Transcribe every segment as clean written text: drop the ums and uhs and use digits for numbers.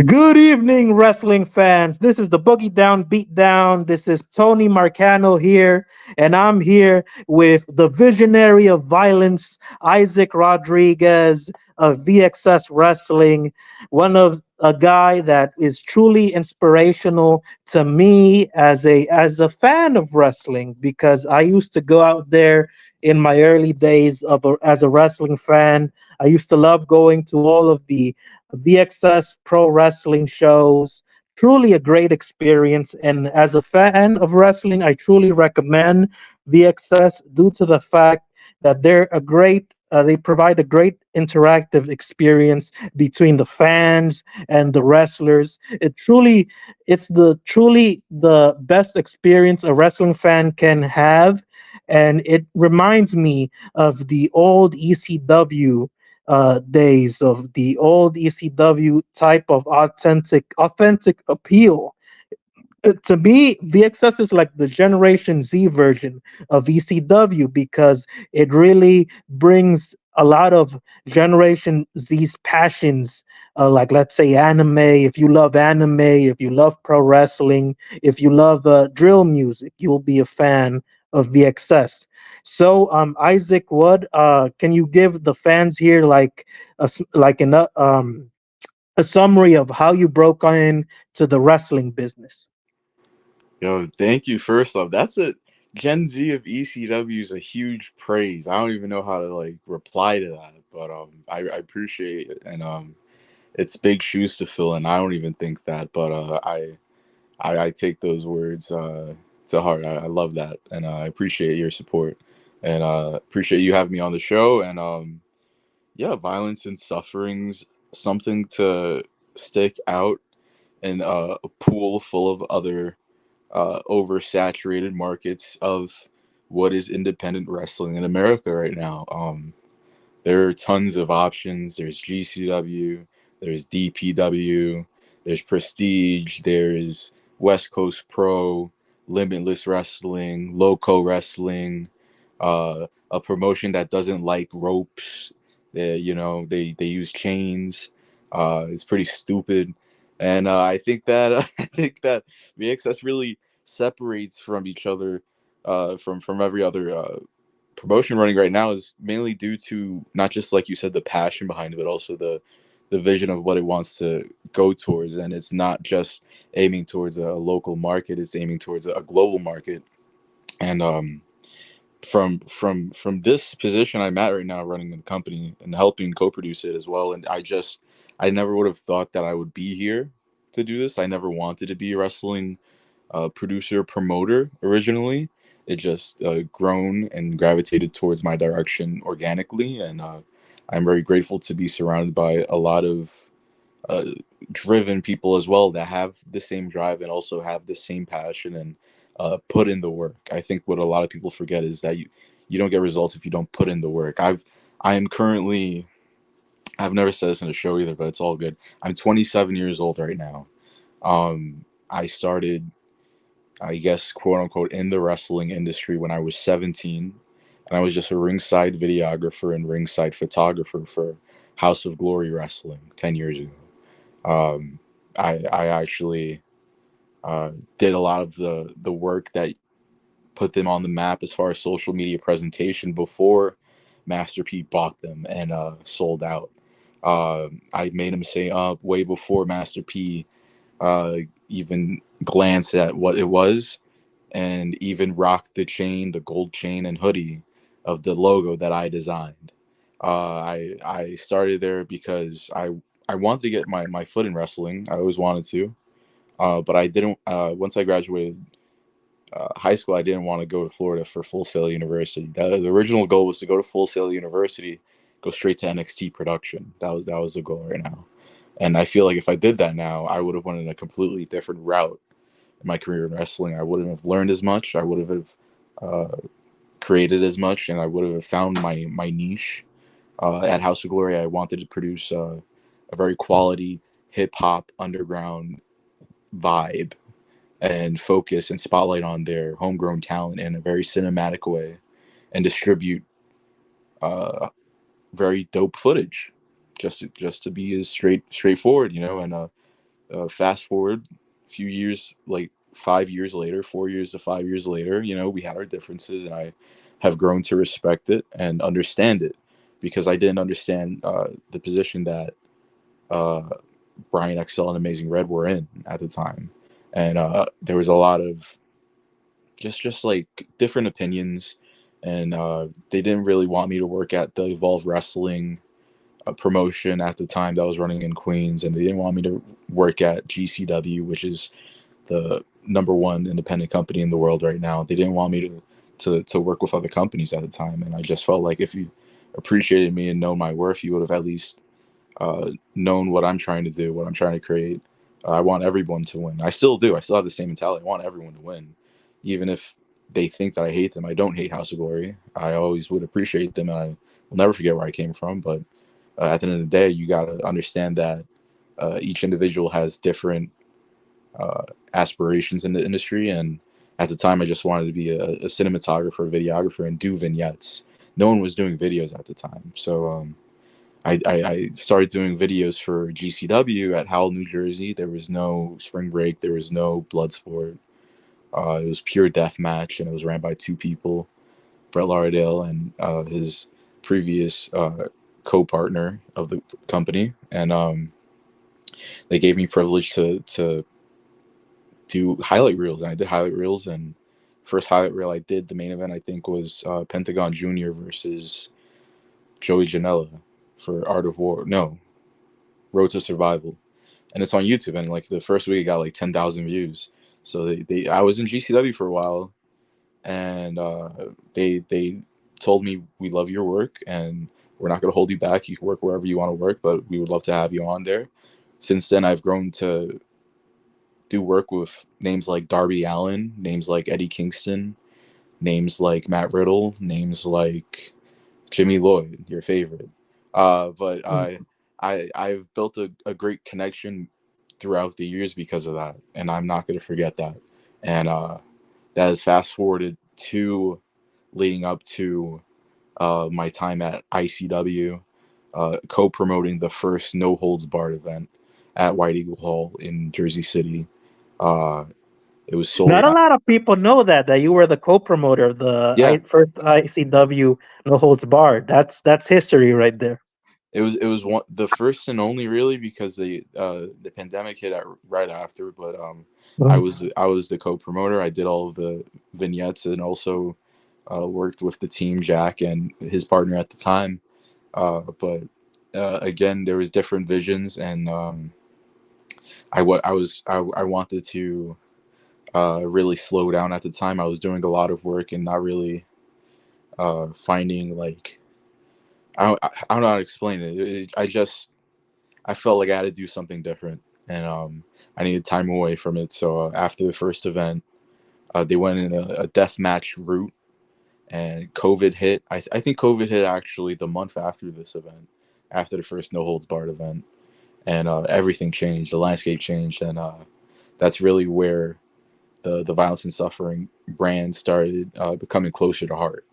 Good evening, wrestling fans. This is the Boogie Down Beatdown. This is Tony Marcano here, and I'm here with the visionary of violence, Isaac Rodriguez of VXS Wrestling, one of a guy that is truly inspirational to me as a fan of wrestling because I used to go out there in my early days as a wrestling fan. I used to love going to all of the VXS pro wrestling shows. Truly a great experience. And as a fan of wrestling, I truly recommend VXS due to the fact that they provide a great interactive experience between the fans and the wrestlers. It's truly the best experience a wrestling fan can have. And it reminds me of the old ECW days of the old ECW type of authentic appeal. To me, VXS is like the Generation Z version of ECW because it really brings a lot of Generation Z's passions. Like, let's say, anime. If you love anime, if you love pro wrestling, if you love drill music, you'll be a fan of VXS. So, Isaac, what can you give the fans here like a summary of how you broke in to the wrestling business? Yo, thank you. First off, that's a Gen Z of ECW is a huge praise. I don't even know how to like reply to that, but I appreciate it, and it's big shoes to fill, and I don't even think that, but I take those words to heart. I love that, and I appreciate your support, and appreciate you having me on the show, and yeah, violence and sufferings something to stick out in a pool full of other oversaturated markets of what is independent wrestling in America right now. There are tons of options. There's GCW, there's DPW, there's Prestige, there's West Coast Pro, Limitless Wrestling, Loco Wrestling, a promotion that doesn't like ropes. They use chains. It's pretty stupid, and I think that I think that VXS really separates from each other, from every other promotion running right now is mainly due to not just like you said the passion behind it, but also the vision of what it wants to go towards, and it's not just aiming towards a local market; it's aiming towards a global market. And from this position I'm at right now, running the company and helping co-produce it as well, and I never would have thought that I would be here to do this. I never wanted to be a wrestling producer promoter originally. It just grown and gravitated towards my direction organically, and I'm very grateful to be surrounded by a lot of uh, driven people as well that have the same drive and also have the same passion and put in the work. I think what a lot of people forget is that you don't get results if you don't put in the work. I am currently, I've never said this in a show either, but it's all good. I'm 27 years old right now. I started, I guess, quote unquote, in the wrestling industry when I was 17. And I was just a ringside videographer and ringside photographer for House of Glory Wrestling 10 years ago. Um, I actually did a lot of the work that put them on the map as far as social media presentation before Master P bought them and sold out. I made him say up way before Master P uh, even glanced at what it was, and even rocked the chain, the gold chain and hoodie of the logo that I designed. I started there because I wanted to get my foot in wrestling. I always wanted to, but I didn't. Once I graduated high school, I didn't want to go to Florida for Full Sail University. The original goal was to go to Full Sail University, go straight to NXT production. That was the goal right now. And I feel like if I did that now, I would have went in a completely different route in my career in wrestling. I wouldn't have learned as much. I would have uh, created as much, and I would have found my niche. At House of Glory, I wanted to produce a very quality hip hop underground vibe and focus and spotlight on their homegrown talent in a very cinematic way and distribute uh, very dope footage just to be as straightforward, and fast forward a few years, like 5 years later, 4 years to 5 years later, we had our differences, and I have grown to respect it and understand it, because I didn't understand the position that uh, Brian XL and Amazing Red were in at the time, and there was a lot of just like different opinions, and they didn't really want me to work at the Evolve Wrestling promotion at the time that was running in Queens, and they didn't want me to work at GCW, which is the number one independent company in the world right now. They didn't want me to work with other companies at the time, and I just felt like if you appreciated me and known my worth, you would have at least known what I'm trying to do, what I'm trying to create. I want everyone to win. I still do. I still have the same mentality. I want everyone to win, even if they think that I hate them. I don't hate House of Glory. I always would appreciate them, and I will never forget where I came from. But at the end of the day, you got to understand that each individual has different uh, aspirations in the industry. And at the time, I just wanted to be a cinematographer, a videographer, and do vignettes. No one was doing videos at the time. So I started doing videos for GCW at Howell, New Jersey. There was no spring break. There was no blood sport. It was pure death match, and it was ran by two people, Brett Lauderdale and his previous co-partner of the company. And they gave me privilege to do highlight reels, and I did highlight reels. And first highlight reel I did, the main event, I think, was Pentagon Jr. versus Joey Janela for Art of War. No, Road to Survival, and it's on YouTube. And like the first week, it got like 10,000 views. So I was in GCW for a while, and they told me, we love your work, and we're not going to hold you back. You can work wherever you want to work, but we would love to have you on there. Since then, I've grown to do work with names like Darby Allin, names like Eddie Kingston, names like Matt Riddle, names like Jimmy Lloyd, your favorite. But I've built a great connection throughout the years because of that, and I'm not going to forget that. And that has fast forwarded to leading up to my time at ICW, co-promoting the first No Holds Barred event at White Eagle Hall in Jersey City. Uh, it was sold Not a out. lot of people know that you were the co-promoter of the Yeah, first ICW No Holds Barred. That's history right there. it was one, the first and only, really, because the pandemic hit right after. But Mhm. I was the co-promoter. I did all of the vignettes, and also worked with the team, Jack and his partner at the time. But again, there was different visions, and I wanted to really slow down at the time. I was doing a lot of work and not really finding, like, I don't know how to explain it. I felt like I had to do something different, and I needed time away from it. So after the first event, they went in a death match route, and COVID hit. I think COVID hit actually the month after this event, after the first No Holds Barred event, and everything changed. The landscape changed, and that's really where the violence and suffering brand started becoming closer to heart.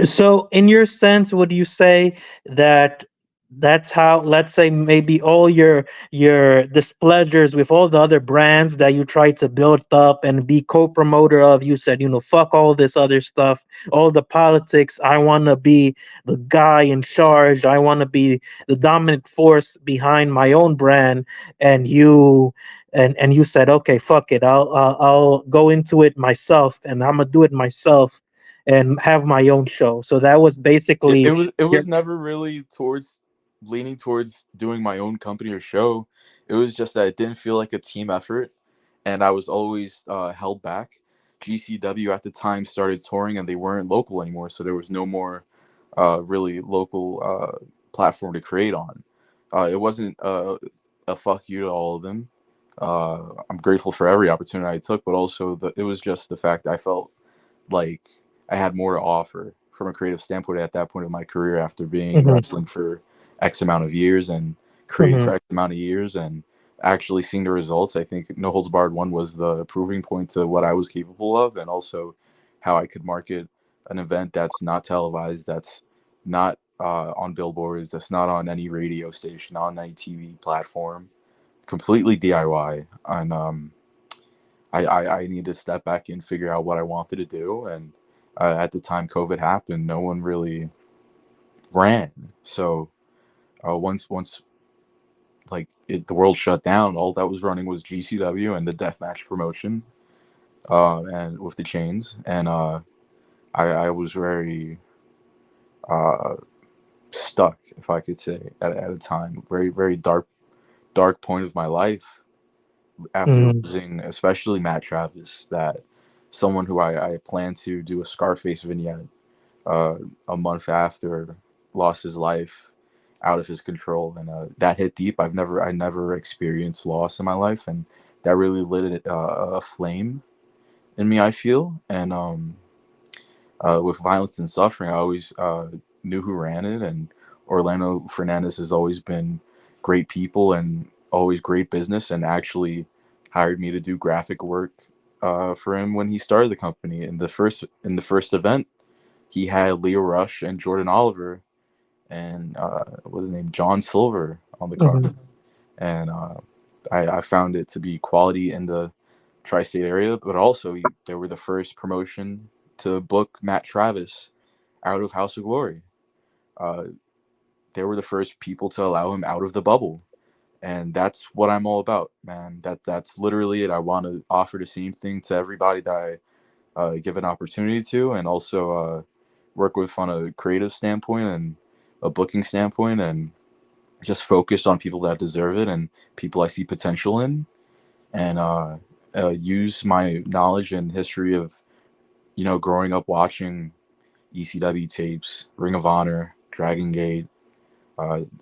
So, in your sense, would you say that that's how, let's say, maybe all your displeasures with all the other brands that you tried to build up and be co-promoter of, you said, fuck all this other stuff, all the politics. I want to be the guy in charge. I want to be the dominant force behind my own brand. And you said, okay, fuck it. I'll go into it myself, and I'm gonna do it myself and have my own show. So that was basically It your. was never really towards leaning towards doing my own company or show. It was just that it didn't feel like a team effort, and I was always held back. GCW at the time started touring, and they weren't local anymore, so there was no more really local platform to create on. It wasn't a fuck you to all of them. I'm grateful for every opportunity I took, but also it was just the fact I felt like I had more to offer from a creative standpoint at that point of my career, after being in Mhm, wrestling for X amount of years and creating mhm. for X amount of years and actually seeing the results. I think No Holds Barred one was the proving point to what I was capable of, and also how I could market an event that's not televised, that's not on billboards. That's not on any radio station, not on any TV platform. Completely DIY. And I need to step back and figure out what I wanted to do. And at the time COVID happened, no one really ran. So once the world shut down, all that was running was GCW and the deathmatch promotion, and with the chains. And I was very uh, stuck, if I could say, at a time, very very dark point of my life after Mhm. losing, especially Matt Travis, that someone who I planned to do a Scarface vignette uh, a month after lost his life out of his control, and that hit deep. I never experienced loss in my life, and that really lit a flame in me, I feel. And with violence and suffering, I always knew who ran it, and Orlando Fernandez has always been great people and always great business, and actually hired me to do graphic work for him when he started the company. In the first event, he had Leo Rush and Jordan Oliver and what's his name, John Silver on the card, Mhm. and I found it to be quality in the tri-state area, but also they were the first promotion to book Matt Travis out of House of Glory. Uh, they were the first people to allow him out of the bubble, and that's what I'm all about, man. That's literally it. I want to offer the same thing to everybody that I give an opportunity to, and also work with on a creative standpoint and a booking standpoint, and just focus on people that deserve it and people I see potential in, and use my knowledge and history of growing up watching ECW tapes, Ring of Honor, Dragon Gate,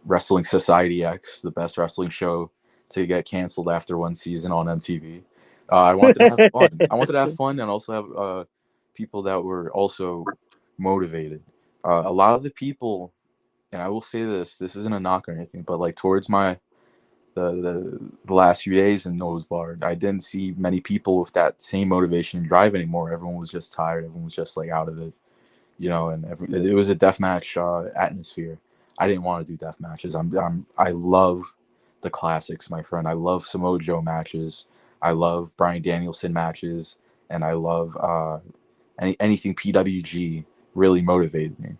Wrestling Society X, the best wrestling show to get canceled after one season on MTV. I wanted to have fun. I wanted to have fun and also have people that were also motivated. A lot of the people, and I will say this: this isn't a knock or anything, but like towards the last few days in Nose Bar, I didn't see many people with that same motivation and drive anymore. Everyone was just tired. Everyone was just like out of it, and it was a deathmatch atmosphere. I didn't want to do death matches. I love the classics, my friend. I love Samoa Joe matches. I love Bryan Danielson matches, and I love anything PWG really motivated me.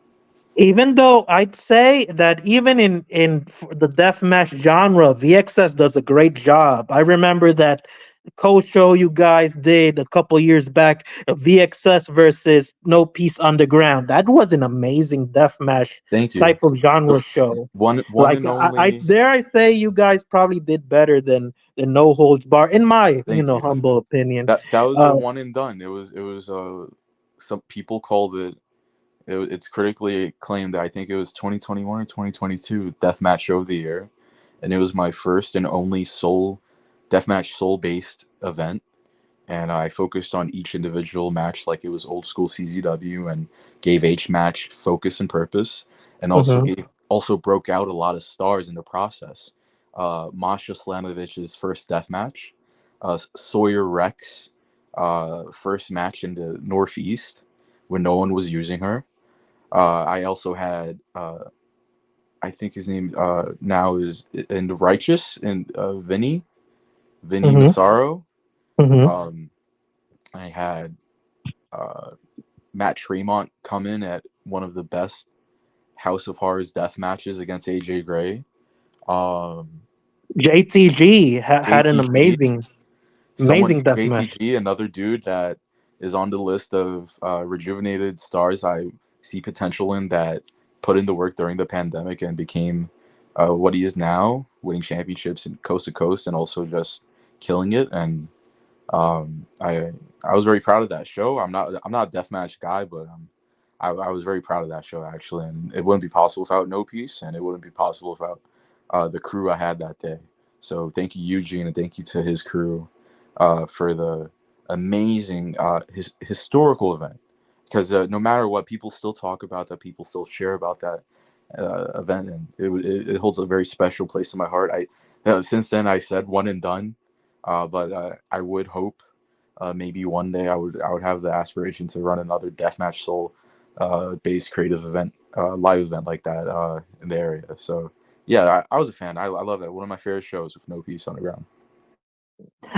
Even though I'd say that even in the deathmatch genre, VXS does a great job. I remember that co-show you guys did a couple years back, VXS versus No Peace Underground. That was an amazing deathmatch Thank you. type of genre show. One Like and I only. dare I say you guys probably did better than No Holds Bar, in my Thank you. humble opinion. That was a Uh, one and done. It was some people called it's critically acclaimed. I think it was 2021 or 2022 Deathmatch Show of the Year, and it was my first and only soul based event. And I focused on each individual match like it was old school CZW, and gave each match focus and purpose, and mhm, also broke out a lot of stars in the process. Masha Slamovich's first death match, Sawyer Rex, first match in the Northeast when no one was using her. I also had, I think his name now is in the Righteous, and Vinny mhm, Massaro. mhm. Um, I had uh, Matt Tremont come in at one of the best House of Horrors death matches against AJ Gray. Um, JTG had an JTG, amazing death match. JTG, another dude that is on the list of rejuvenated stars I see potential in, that put in the work during the pandemic and became what he is now, winning championships in coast to coast and also just killing it. And I was very proud of that show. I'm not a deathmatch guy, but I was very proud of that show actually, and it wouldn't be possible without No Peace, and it wouldn't be possible without the crew I had that day. So thank you, Eugene, and thank you to his crew for the amazing historical event. Because no matter what, people still talk about that, people still share about that event, and it holds a very special place in my heart. Since then I said one and done, but I would hope maybe one day I would have the aspiration to run another deathmatch soul based creative event, live event like that in the area. So yeah, I was a fan. I love that. One of my favorite shows with no piece on the ground.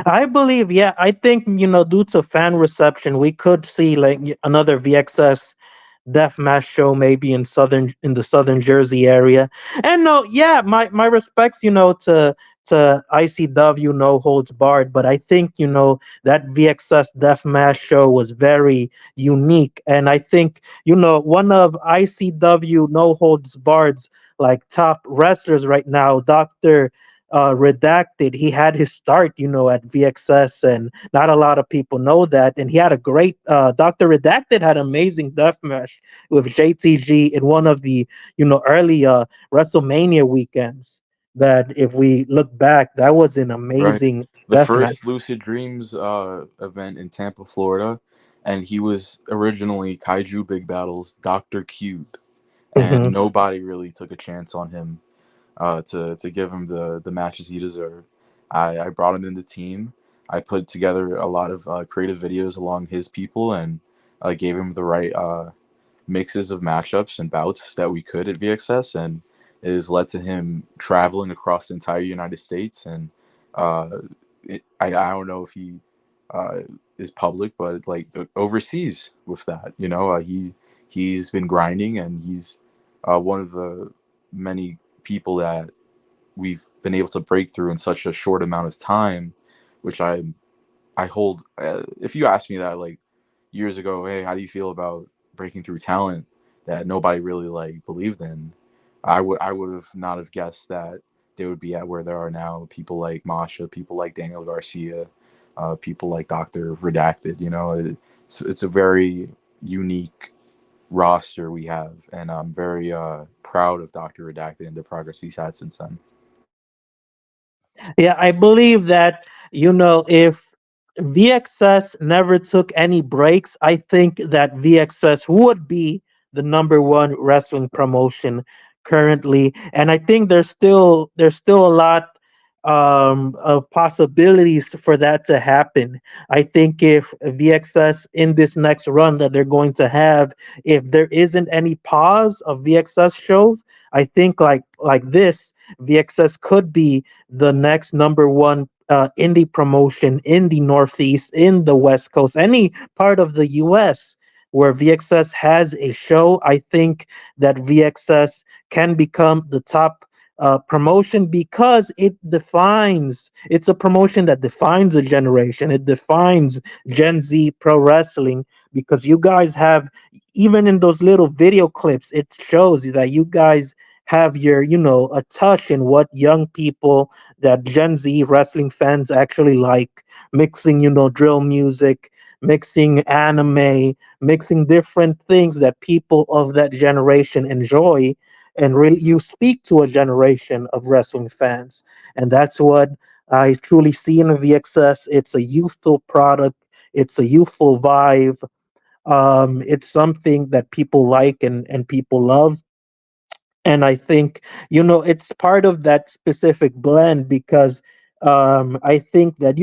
I believe, yeah, I think, due to fan reception, we could see like another VXS death match show maybe in the southern Jersey area. And no, yeah, my respects, to ICW No Holds Barred, but I think, that VXS death match show was very unique. And I think, one of ICW No Holds Barred's like top wrestlers right now, Dr. Redacted, he had his start, at VXS, and not a lot of people know that. And he had a great Dr. Redacted had amazing deathmatch with JTG in one of the early WrestleMania weekends. That if we look back, that was an Right. amazing The deathmatch. first Lucid Dreams event in Tampa, Florida, and he was originally Kaiju Big Battles Doctor Cube, and Hmm. nobody really took a chance on him to give him the matches he deserved. I brought him in the team. I put together a lot of creative videos along his people and gave him the right mixes of matchups and bouts that we could at VXS, and it has led to him traveling across the entire United States. And uh, I don't know if he uh, is public, but like overseas with that, he's been grinding, and he's one of the many people that we've been able to break through in such a short amount of time, which I hold. If you asked me that like years ago, hey, how do you feel about breaking through talent that nobody really like believed in? I would have not have guessed that they would be at where they are now. People like Masha, people like Daniel Garcia, people like Doctor Redacted. It's a very unique roster we have, and I'm very proud of Doctor Redacted and the progress he's had since then. Yeah, I believe that, if VXS never took any breaks, I think that VXS would be the number one wrestling promotion currently. And I think there's still a lot of possibilities for that to happen. I think if VXS in this next run that they're going to have, if there isn't any pause of VXS shows, I think like this, VXS could be the next number one indie promotion in the Northeast, in the West Coast, any part of the US where VXS has a show. I think that VXS can become the top promotion because it's a promotion that defines a generation. It defines Gen Z pro wrestling because you guys have, even in those little video clips, it shows that you guys have a touch in what young people, that Gen Z wrestling fans actually like, mixing, drill music, mixing anime, mixing different things that people of that generation enjoy. And really, you speak to a generation of wrestling fans. And that's what I truly see in VXS. It's a youthful product, it's a youthful vibe. It's something that people like and people love. And I think, it's part of that specific blend because I think that,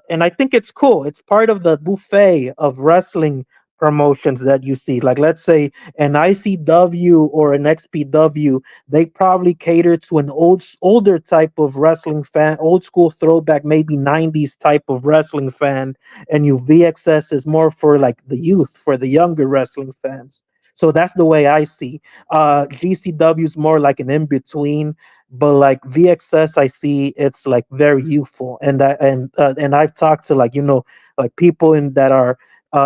and I think it's cool. It's part of the buffet of wrestling promotions that you see. Like, let's say an ICW or an XPW, they probably cater to an older type of wrestling fan, old school throwback, maybe 90s type of wrestling fan. And you VXS is more for like the youth, for the younger wrestling fans. So that's the way I see. GCW is more like an in between, but like VXS, I see it's like very youthful. And I've talked to, like, like people in that are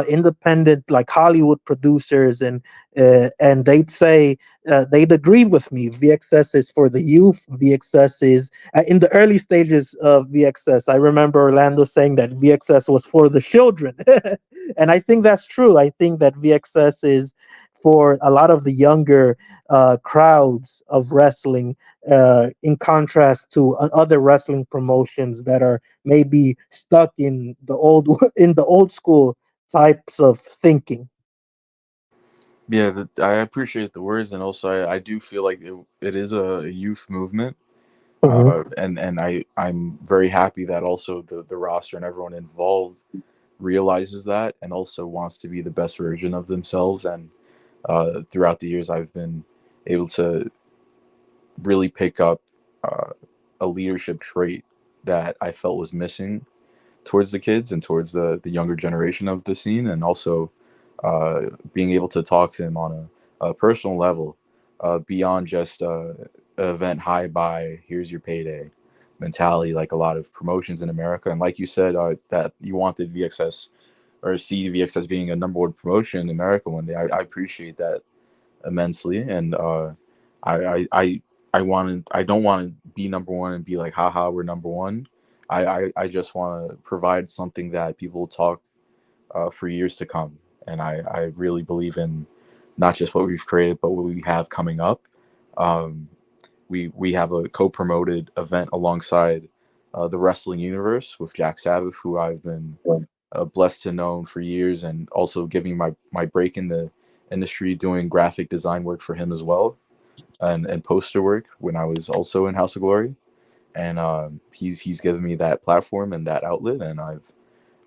independent, like Hollywood producers, and they'd say, they'd agree with me. VXS is for the youth. VXS is in the early stages of VXS. I remember Orlando saying that VXS was for the children, and I think that's true. I think that VXS is for a lot of the younger crowds of wrestling, in contrast to other wrestling promotions that are maybe stuck in the old in the old school types of thinking. Yeah, I appreciate the words, and also I do feel like it is a youth movement, Hmm. and I'm very happy that also the roster and everyone involved realizes that and also wants to be the best version of themselves. And throughout the years, I've been able to really pick up uh, a leadership trait that I felt was missing towards the kids and towards the younger generation of the scene, and also being able to talk to him on a personal level, beyond just event high buy, here's your payday mentality, like a lot of promotions in America. And like you said, that you wanted VXS or see VXS being a number one promotion in America one day. I appreciate that immensely, and I I I I don't want to be number one and be like, haha, we're number one. I just want to provide something that people will talk for years to come, and I really believe in not just what we've created, but what we have coming up. Um, we have a co-promoted event alongside the wrestling universe with Jack Sabbath, who I've been blessed to know for years, and also giving my break in the industry doing graphic design work for him as well, and poster work when I was also in House of Glory. And he's given me that platform and that outlet, and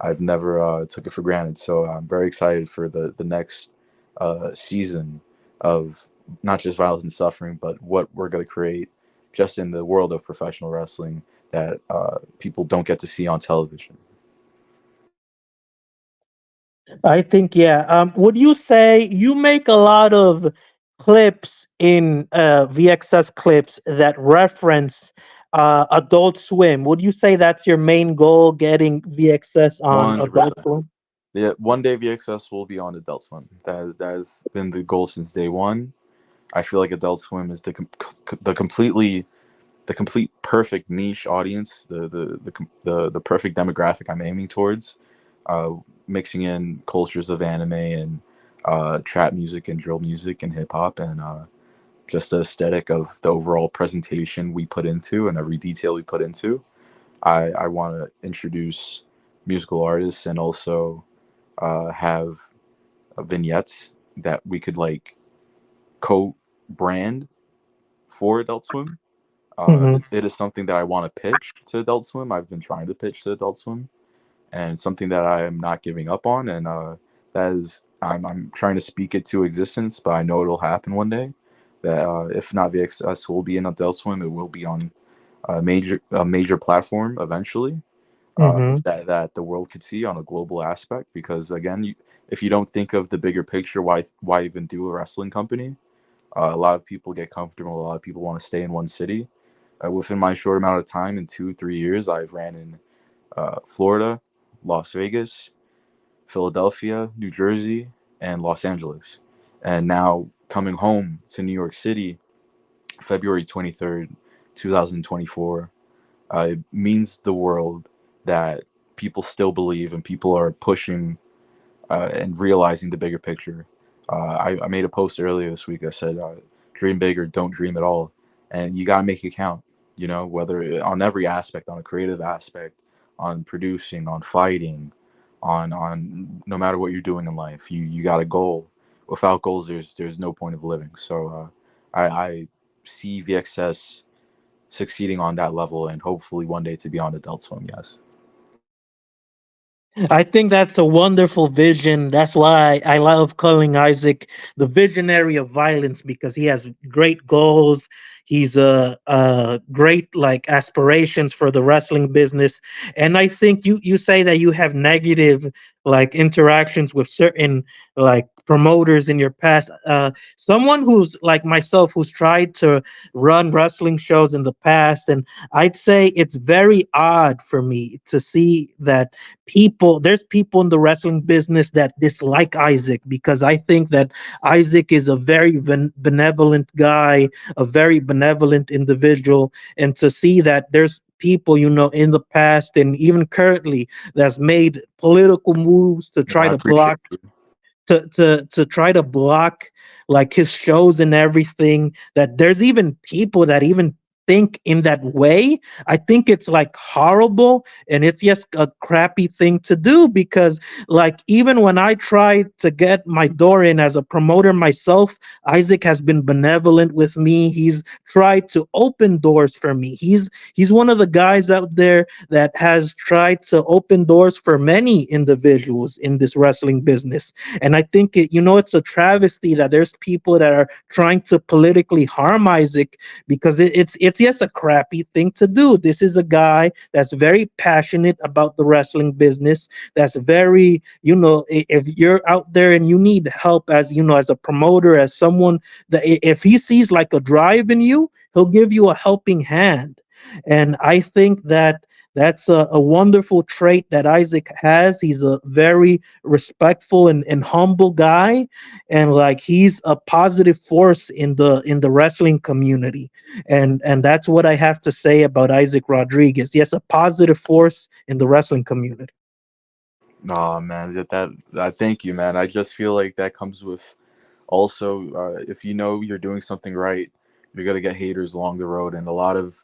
I've never took it for granted. So I'm very excited for the next season of not just violence and suffering, but what we're going to create just in the world of professional wrestling that people don't get to see on television. I think, yeah. Would you say you make a lot of clips in VXS clips that reference Adult Swim? Would you say that's your main goal, getting VXS on Adult 100%. Swim? Yeah, one day VXS will be on Adult Swim. That has been the goal since day one. I feel like Adult Swim is the complete perfect niche audience, the perfect demographic I'm aiming towards, uh, mixing in cultures of anime and trap music and drill music and hip hop, and just the aesthetic of the overall presentation we put into and every detail we put into. I want to introduce musical artists and also have vignettes that we could like co-brand for Adult Swim. Hmm. It is something that I want to pitch to Adult Swim. I've been trying to pitch to Adult Swim, and something that I am not giving up on. And that is, I'm trying to speak it to existence, but I know it'll happen one day. That if not VXS will be in Adult Swim, it will be on a major platform eventually. Hmm. That the world could see on a global aspect. Because again, if you don't think of the bigger picture, why even do a wrestling company? A lot of people get comfortable. A lot of people want to stay in one city. Within my short amount of time, in 2 3 years, I've ran in Florida, Las Vegas, Philadelphia, New Jersey, and Los Angeles. And now coming home to New York City, February 23rd, 2024, it means the world that people still believe and people are pushing and realizing the bigger picture. I made a post earlier this week. I said, "Dream big or don't dream at all," and you gotta make it count. You know, whether on every aspect, on a creative aspect, on producing, on fighting, on no matter what you're doing in life, you got a goal. Without goals, there's no point of living. So I see VXS succeeding on that level, and hopefully one day to be on Adult Swim. Yes. I think that's a wonderful vision. That's why I love calling Isaac the visionary of violence, because he has great goals. He's a great like aspirations for the wrestling business. And I think you say that you have negative like interactions with certain like promoters in your past. Someone who's like myself, who's tried to run wrestling shows in the past, and I'd say it's very odd for me to see that there's people in the wrestling business that dislike Isaac, because I think that Isaac is a very benevolent guy, a very benevolent individual. And to see that there's people, in the past and even currently, that's made political moves to Yeah, try I to appreciate block you. to try to block like his shows and everything, that there's even people that even think in that way. I think it's like horrible, and it's just a crappy thing to do, because like even when I tried to get my door in as a promoter myself, Isaac has been benevolent with me. He's tried to open doors for me. He's one of the guys out there that has tried to open doors for many individuals in this wrestling business. And I think it's a travesty that there's people that are trying to politically harm Isaac, because it's just a crappy thing to do. This is a guy that's very passionate about the wrestling business. That's very, if you're out there and you need help, as as a promoter, as someone that if he sees like a drive in you, he'll give you a helping hand. And I think that that's a wonderful trait that Isaac has. He's a very respectful and humble guy, and like he's a positive force in the wrestling community. And that's what I have to say about Isaac Rodriguez. Yes, a positive force in the wrestling community. Oh man, that thank you, man. I just feel like that comes with also if you know you're doing something right, you're gonna get haters along the road, and a lot of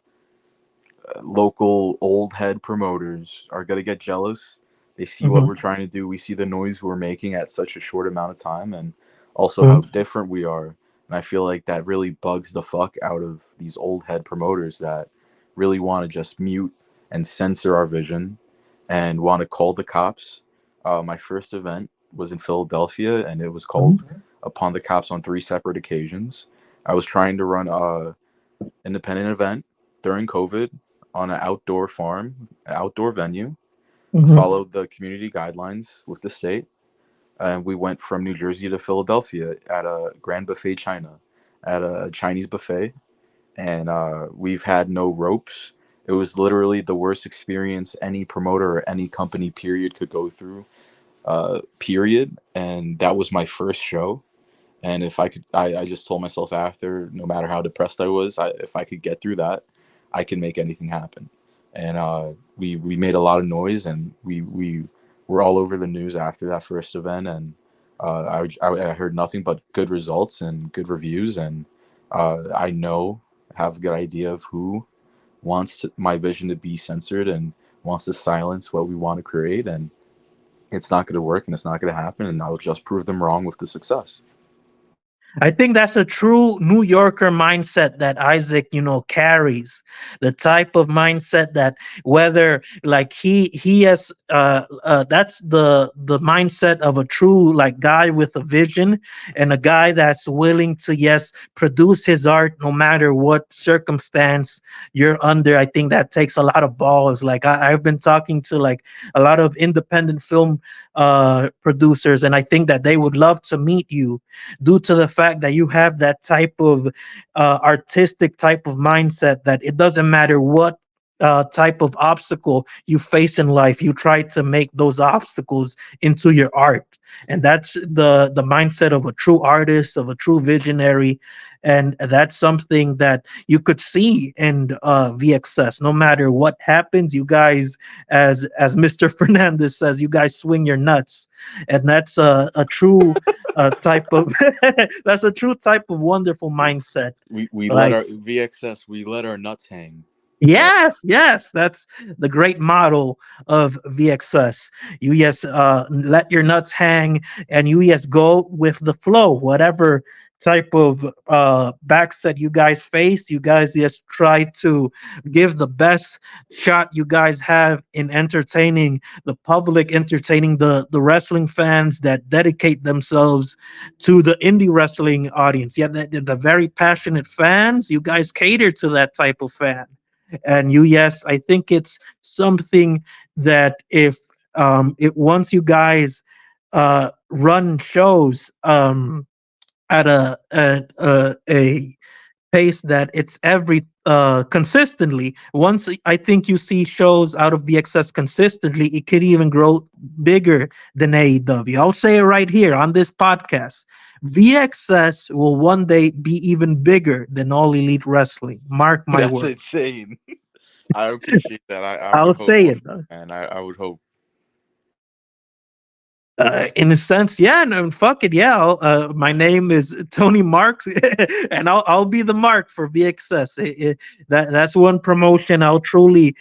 local old head promoters are going to get jealous. They see what we're Hmm. trying to do. We see the noise we're making at such a short amount of time, and also how Hmm. different we are. And I feel like that really bugs the fuck out of these old head promoters that really want to just mute and censor our vision and want to call the cops. My first event was in Philadelphia, and it was called upon the cops on three separate occasions. I was trying to run a independent event during COVID on an outdoor farm, outdoor venue. Hmm. Followed the community guidelines with the state, and we went from New Jersey to Philadelphia at a Grand Buffet China, at a Chinese buffet, and we've had no ropes. It was literally the worst experience any promoter or any company period could go through. Period, and that was my first show. And if I could, I just told myself after, no matter how depressed I was, if I could get through that, I can make anything happen. And we made a lot of noise, and we were all over the news after that first event. And I heard nothing but good results and good reviews. And I know, have a good idea of who wants my vision to be censored and wants to silence what we want to create. And it's not going to work, and it's not going to happen. And I'll just prove them wrong with the success. I think that's a true New Yorker mindset that Isaac, carries. The type of mindset that, whether like he has that's the mindset of a true like guy with a vision, and a guy that's willing to, yes, produce his art no matter what circumstance you're under. I think that takes a lot of balls. Like I've been talking to like a lot of independent film producers, and I think that they would love to meet you, due to the fact that you have that type of artistic type of mindset, that it doesn't matter what type of obstacle you face in life, you try to make those obstacles into your art. And that's the mindset of a true artist, of a true visionary. And that's something that you could see in VXS. No matter what happens, you guys, as Mr. Fernandez says, you guys swing your nuts. And that's a true type of that's a true type of wonderful mindset. We let Like, our VXS, we let our nuts hang. Uh, yes, yes, that's the great model of VXS. You just let your nuts hang, and you just go with the flow. Whatever type of backset you guys face, you guys just try to give the best shot you guys have in entertaining the public, entertaining the wrestling fans that dedicate themselves to the indie wrestling audience. Yeah, the very passionate fans. You guys cater to that type of fan. And you, yes, I think it's something that if it once you guys run shows at a pace that it's every consistently, once I think you see shows out of VXS consistently, it could even grow bigger than AEW. I'll say it right here on this podcast. VXS will one day be even bigger than All Elite Wrestling. Mark my that's word. insane. I appreciate that. I would I'll hope say one it. day, and I would hope. In a sense, yeah, no, fuck it, yeah. My name is Tony Marks, and I'll be the mark for VXS. That's one promotion I'll truly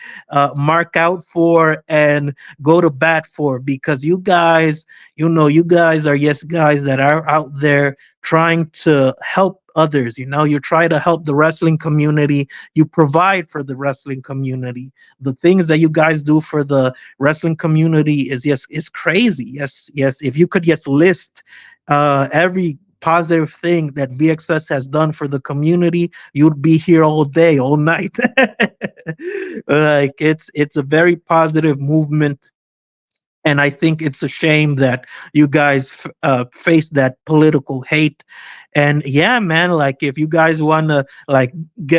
mark out for and go to bat for, because you guys, you guys are, yes, guys that are out there trying to help others. You try to help the wrestling community. You provide for the wrestling community. The things that you guys do for the wrestling community is, yes, it's crazy. Yes, yes, if you could just list every positive thing that VXS has done for the community, you'd be here all day, all night. Like, it's a very positive movement, and I think it's a shame that you guys face that political hate. And yeah, man, like, if you guys want to, like,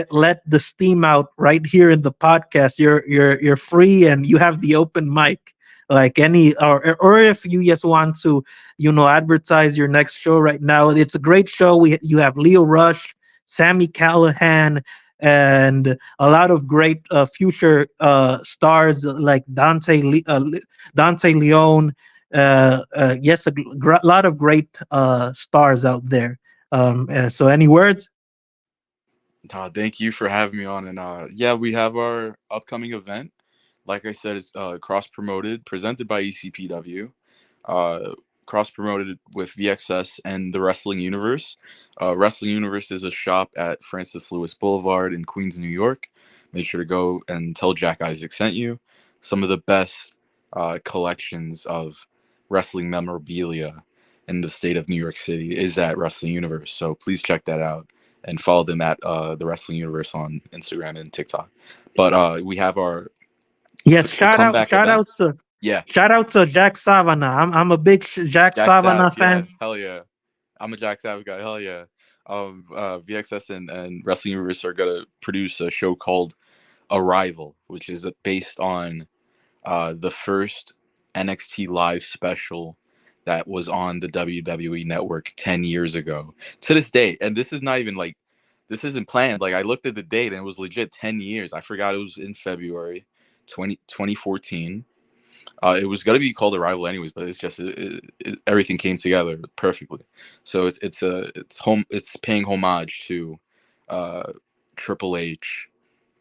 let the steam out right here in the podcast, you're free, and you have the open mic. Like, any, or if you just want to, advertise your next show right now, it's a great show. You have Leo Rush, Sammy Callahan, and a lot of great future stars like Dante Leone. Yes, lot of great stars out there. So, any words? Thank you for having me on. And yeah, we have our upcoming event. Like I said, it's cross promoted, presented by ECPW, uh, cross promoted with VXS and the Wrestling Universe. Wrestling Universe is a shop at Francis Lewis Boulevard in Queens, New York. Make sure to go and tell Jack Isaac sent you. Some of the best collections of wrestling memorabilia in the state of New York City is at Wrestling Universe. So please check that out and follow them at the Wrestling Universe on Instagram and TikTok. But we have our Yes, comeback event. Yeah, shout out to Jack Savana. I'm a big Jack Jack Sav. Savana Yeah, fan. hell yeah. I'm a Jack Sav guy. Hell yeah. VXS and Wrestling Universe are gonna produce a show called Arrival, which is based on the first NXT live special that was on the WWE network 10 years ago to this day. And this is not even like, this isn't planned. Like, I looked at the date and it was legit 10 years. I forgot it was in February 2014. It was going to be called Arrival anyways, but it's just everything came together perfectly. So it's paying homage to uh, Triple H,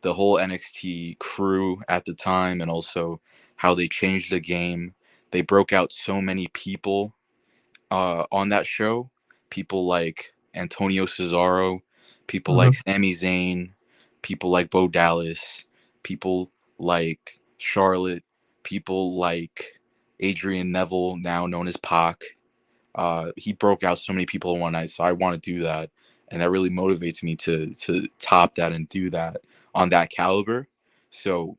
the whole NXT crew at the time, and also how they changed the game. They broke out so many people on that show. People like Antonio Cesaro, people like Mhm. Sami Zayn, people like Bo Dallas, people like Charlotte, people like Adrian Neville, now known as Pac. He broke out so many people in one night, so I want to do that, and that really motivates me to top that and do that on that caliber. So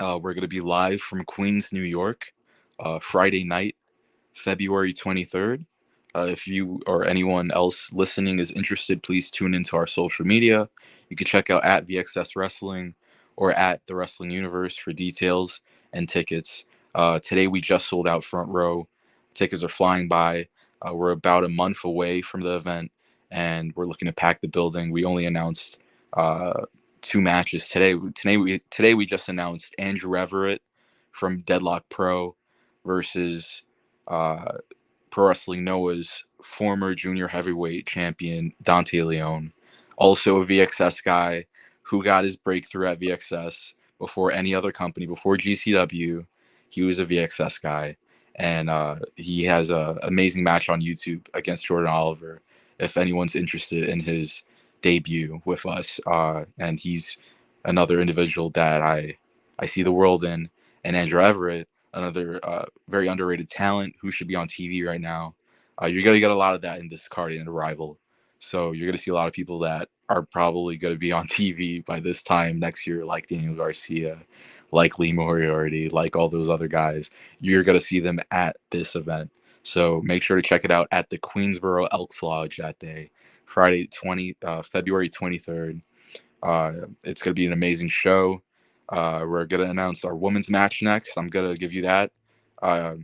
we're gonna be live from Queens, New York, Friday night, February 23rd. If you or anyone else listening is interested, please tune into our social media. You can check out at VXS Wrestling or at the Wrestling Universe for details and tickets. Today we just sold out front row. Tickets are flying by. We're about a month away from the event, and we're looking to pack the building. We only announced uh, two matches today. Today we just announced Andrew Everett from Deadlock Pro versus uh, Pro Wrestling Noah's former junior heavyweight champion Dante Leone, also a VXS guy who got his breakthrough at VXS before any other company, before GCW. He was a VXS guy, and he has an amazing match on YouTube against Jordan Oliver. If anyone's interested in his debut with us, and he's another individual that I see the world in, and Andrew Everett, another very underrated talent who should be on TV right now. You're going to get a lot of that in this card in Arrival. So you're going to see a lot of people that are probably going to be on TV by this time next year, like Daniel Garcia, like Lee Moriarty, like all those other guys. You're going to see them at this event. So make sure to check it out at the Queensboro Elks Lodge that day, February 23rd. It's going to be an amazing show. We're going to announce our women's match next. I'm going to give you that. Uh,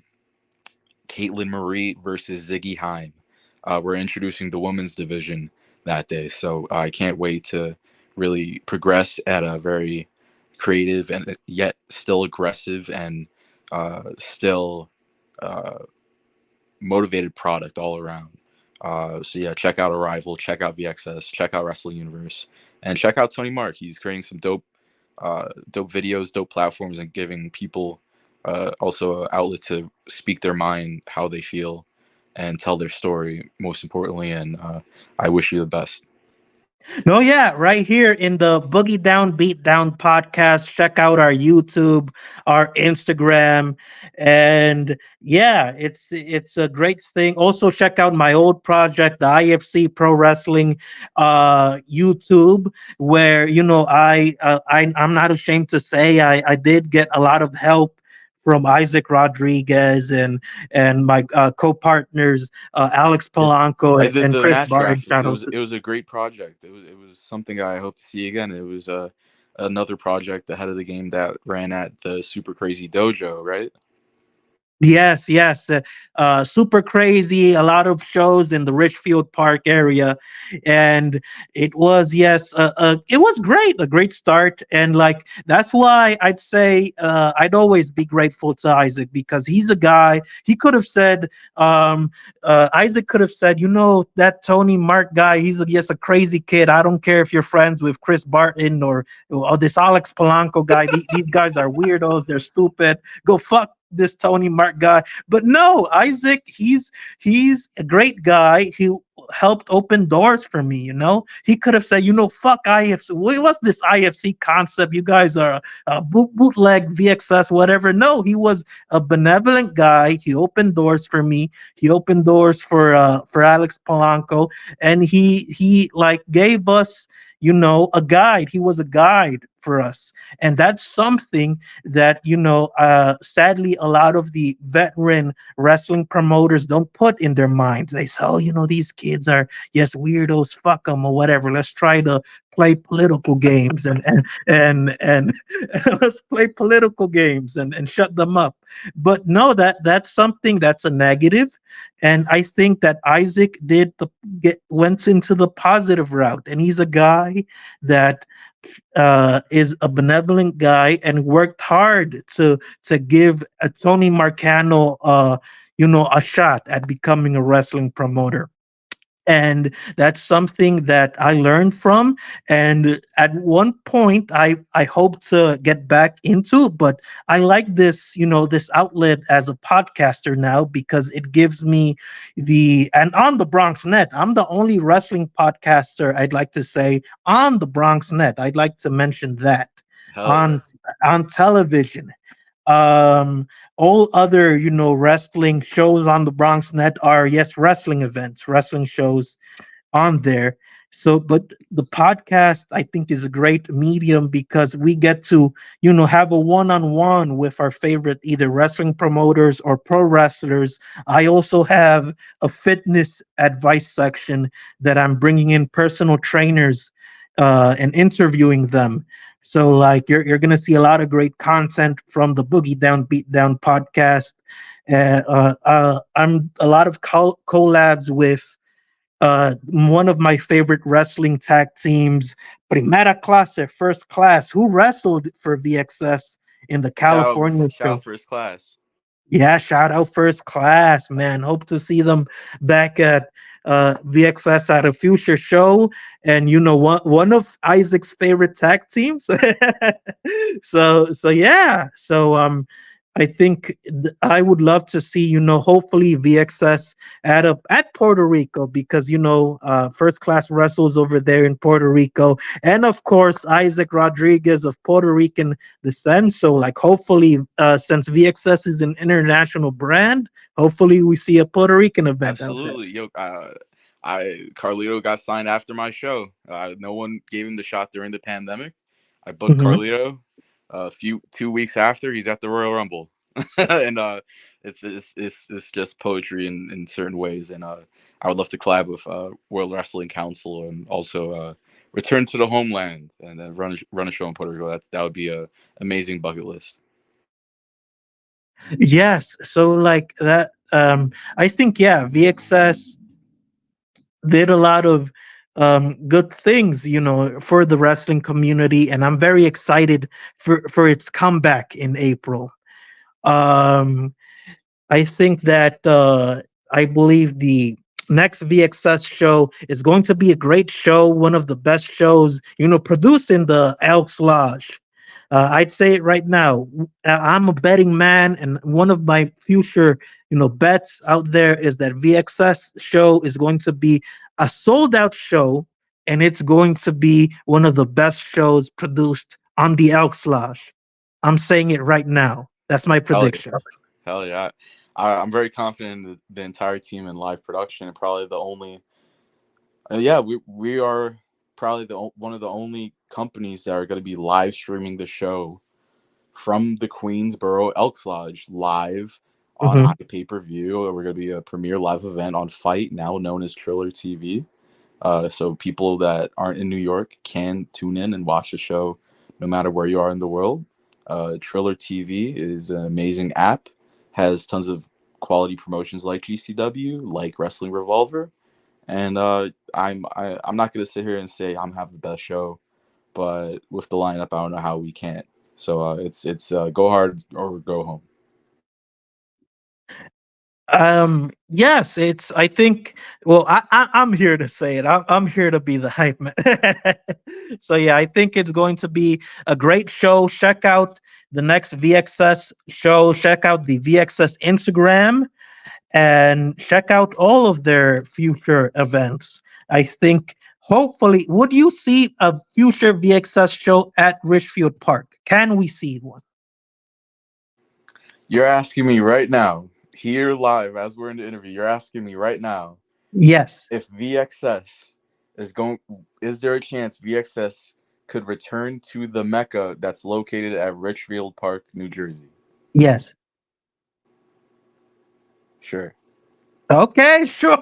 Caitlin Marie versus Ziggy Heim. We're introducing the women's division that day. So I can't wait to really progress at a very creative and yet still aggressive and still uh, motivated product all around. So yeah, check out Arrival, check out VXS, check out Wrestling Universe, and check out Tony Mark. He's creating some dope videos, dope platforms, and giving people also an outlet to speak their mind, how they feel, and tell their story. Most importantly, and I wish you the best. No, yeah, right here in the Boogie Down Beat Down podcast. Check out our YouTube, our Instagram, and yeah, it's a great thing. Also, check out my old project, the IFC Pro Wrestling YouTube, where I'm not ashamed to say I did get a lot of help from Isaac Rodriguez and my co-partners Alex Yeah. Polanco I did and the Chris match Barton. graphics. Shout out It was a great project. It was something I hope to see again. It was another project ahead of the game that ran at the Super Crazy Dojo, right? Yes, yes. Super crazy. A lot of shows in the Richfield Park area. And it was, yes, it was great, a great start. And like, that's why I'd say I'd always be grateful to Isaac because he's a guy, he could have said, Isaac could have said, that Tony Mark guy, he's just a crazy kid. I don't care if you're friends with Chris Barton or this Alex Polanco guy. These guys are weirdos. They're stupid. Go fuck this Tony Mark guy. But no, Isaac, he's a great guy who helped open doors for me. He could have said, fuck IFC. What's this IFC concept? You guys are bootleg VXS, whatever. No, he was a benevolent guy. He opened doors for me. He opened doors for Alex Polanco, and he like gave us a guide. He was a guide for us, and that's something that sadly a lot of the veteran wrestling promoters don't put in their minds. They say, oh, these kids are yes weirdos, fuck them or whatever. Let's try to play political games and let's play political games and shut them up. But no, that's something that's a negative, and I think that Isaac went into the positive route, and he's a guy that is a benevolent guy and worked hard to give Tony Marcano a shot at becoming a wrestling promoter. And that's something that I learned from. And at one point, I hope to get back into, but I like this outlet as a podcaster now because it gives me and on the Bronx Net, I'm the only wrestling podcaster I'd like to say on the Bronx Net. I'd like to mention that Hell yeah. on on television. um all other wrestling shows on the Bronx Net are yes wrestling events, wrestling shows on there. So but the podcast I think is a great medium because we get to have a one-on-one with our favorite either wrestling promoters or pro wrestlers. I also have a fitness advice section that I'm bringing in personal trainers and interviewing them. So like you're gonna see a lot of great content from the Boogie Down Beat Down podcast. I'm a lot of collabs with one of my favorite wrestling tag teams, Primera Clase, First Class, who wrestled for VXS in the California Shout out show. first class. Yeah, shout out First Class, man. Hope to see them back at VXS at a future show. And one of Isaac's favorite tag teams. So yeah. So I think I would love to see hopefully VXS at Puerto Rico because First Class wrestles over there in Puerto Rico, and of course Isaac Rodriguez of Puerto Rican descent. So like hopefully since VXS is an international brand, hopefully we see a Puerto Rican event out there. Absolutely. Yo, I Carlito got signed after my show. No one gave him the shot during the pandemic. I booked Mhm. Carlito. A few 2 weeks after, he's at the Royal Rumble, and it's just poetry in certain ways. And I would love to collab with World Wrestling Council and also return to the homeland and run a show in Puerto Rico. That would be a amazing bucket list. Yes, so like that. I think yeah, VXS did a lot of good things, for the wrestling community, and I'm very excited for its comeback in April. Um, I think that I believe the next VXS show is going to be a great show, one of the best shows, produced in the Elks Lodge. I'd say it right now. I'm a betting man, and one of my future, bets out there is that VXS show is going to be a sold out show, and it's going to be one of the best shows produced on the Elks Lodge. I'm saying it right now. That's my Hell yeah, prediction. hell yeah. I'm very confident in the entire team in live production, and probably the only. Yeah, we are probably one of the only companies that are going to be live streaming the show from the Queensboro Elks Lodge live on Mhm. iPay-per-view. We're going to be a premiere live event on Fight, now known as Triller TV. So people that aren't in New York can tune in and watch the show no matter where you are in the world. Triller TV is an amazing app, has tons of quality promotions like GCW, like Wrestling Revolver, and I'm not gonna sit here and say I'm having the best show, but with the lineup, I don't know how we can't. So it's go hard or go home. Yes, it's I think well I'm here to say it. I'm here to be the hype man. So yeah, I think it's going to be a great show. Check out the next VXS show, check out the VXS Instagram, and check out all of their future events. I think hopefully would you see a future VXS show at Richfield Park? Can we see one? You're asking me right now, here live as we're in the interview. You're asking me right now Yes. if VXS is going. Is there a chance VXS could return to the Mecca that's located at Richfield Park, New Jersey? Yes. Sure. Okay, sure.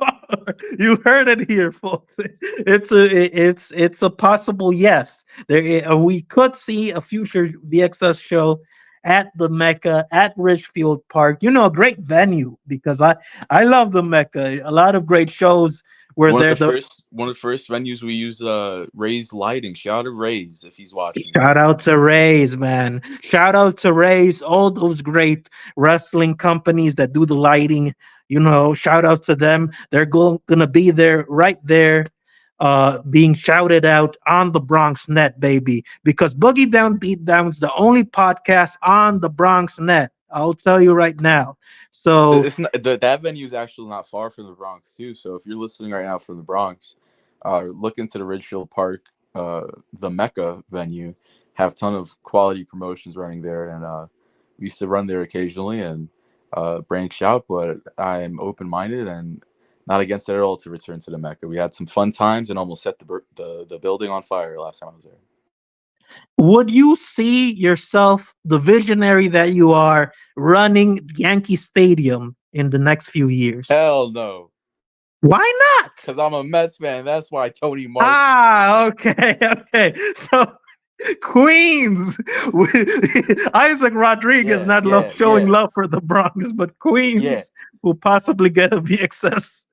You heard it here, folks. It's a possible yes. We could see a future VXS show at the Mecca at Richfield Park. A great venue because I love the Mecca. A lot of great shows were there. One of the first venues we use Ray's lighting. Shout out to Ray's if he's watching. Shout out to Rays, man. Shout out to Rays, all those great wrestling companies that do the lighting. Shout out to them. They're gonna be there, right there, being shouted out on the Bronx Net, baby. Because Boogie Down Beatdown's the only podcast on the Bronx Net. I'll tell you right now. So It's not, that venue is actually not far from the Bronx too. So if you're listening right now from the Bronx, look into the Ridgefield Park, the Mecca venue. Have ton of quality promotions running there, and we used to run there occasionally and branch out. But I'm open minded and not against it at all to return to the Mecca. We had some fun times and almost set the building on fire last time I was there. would you see yourself, the visionary that you are, running Yankee Stadium in the next few years? Hell no, Why not? because I'm a Mets fan. That's why Tony Mark. Okay, okay. So Queens, Isaac Rodriguez Yeah, not yeah, showing yeah, love for the Bronx, but yeah. Queens will possibly get a VXS.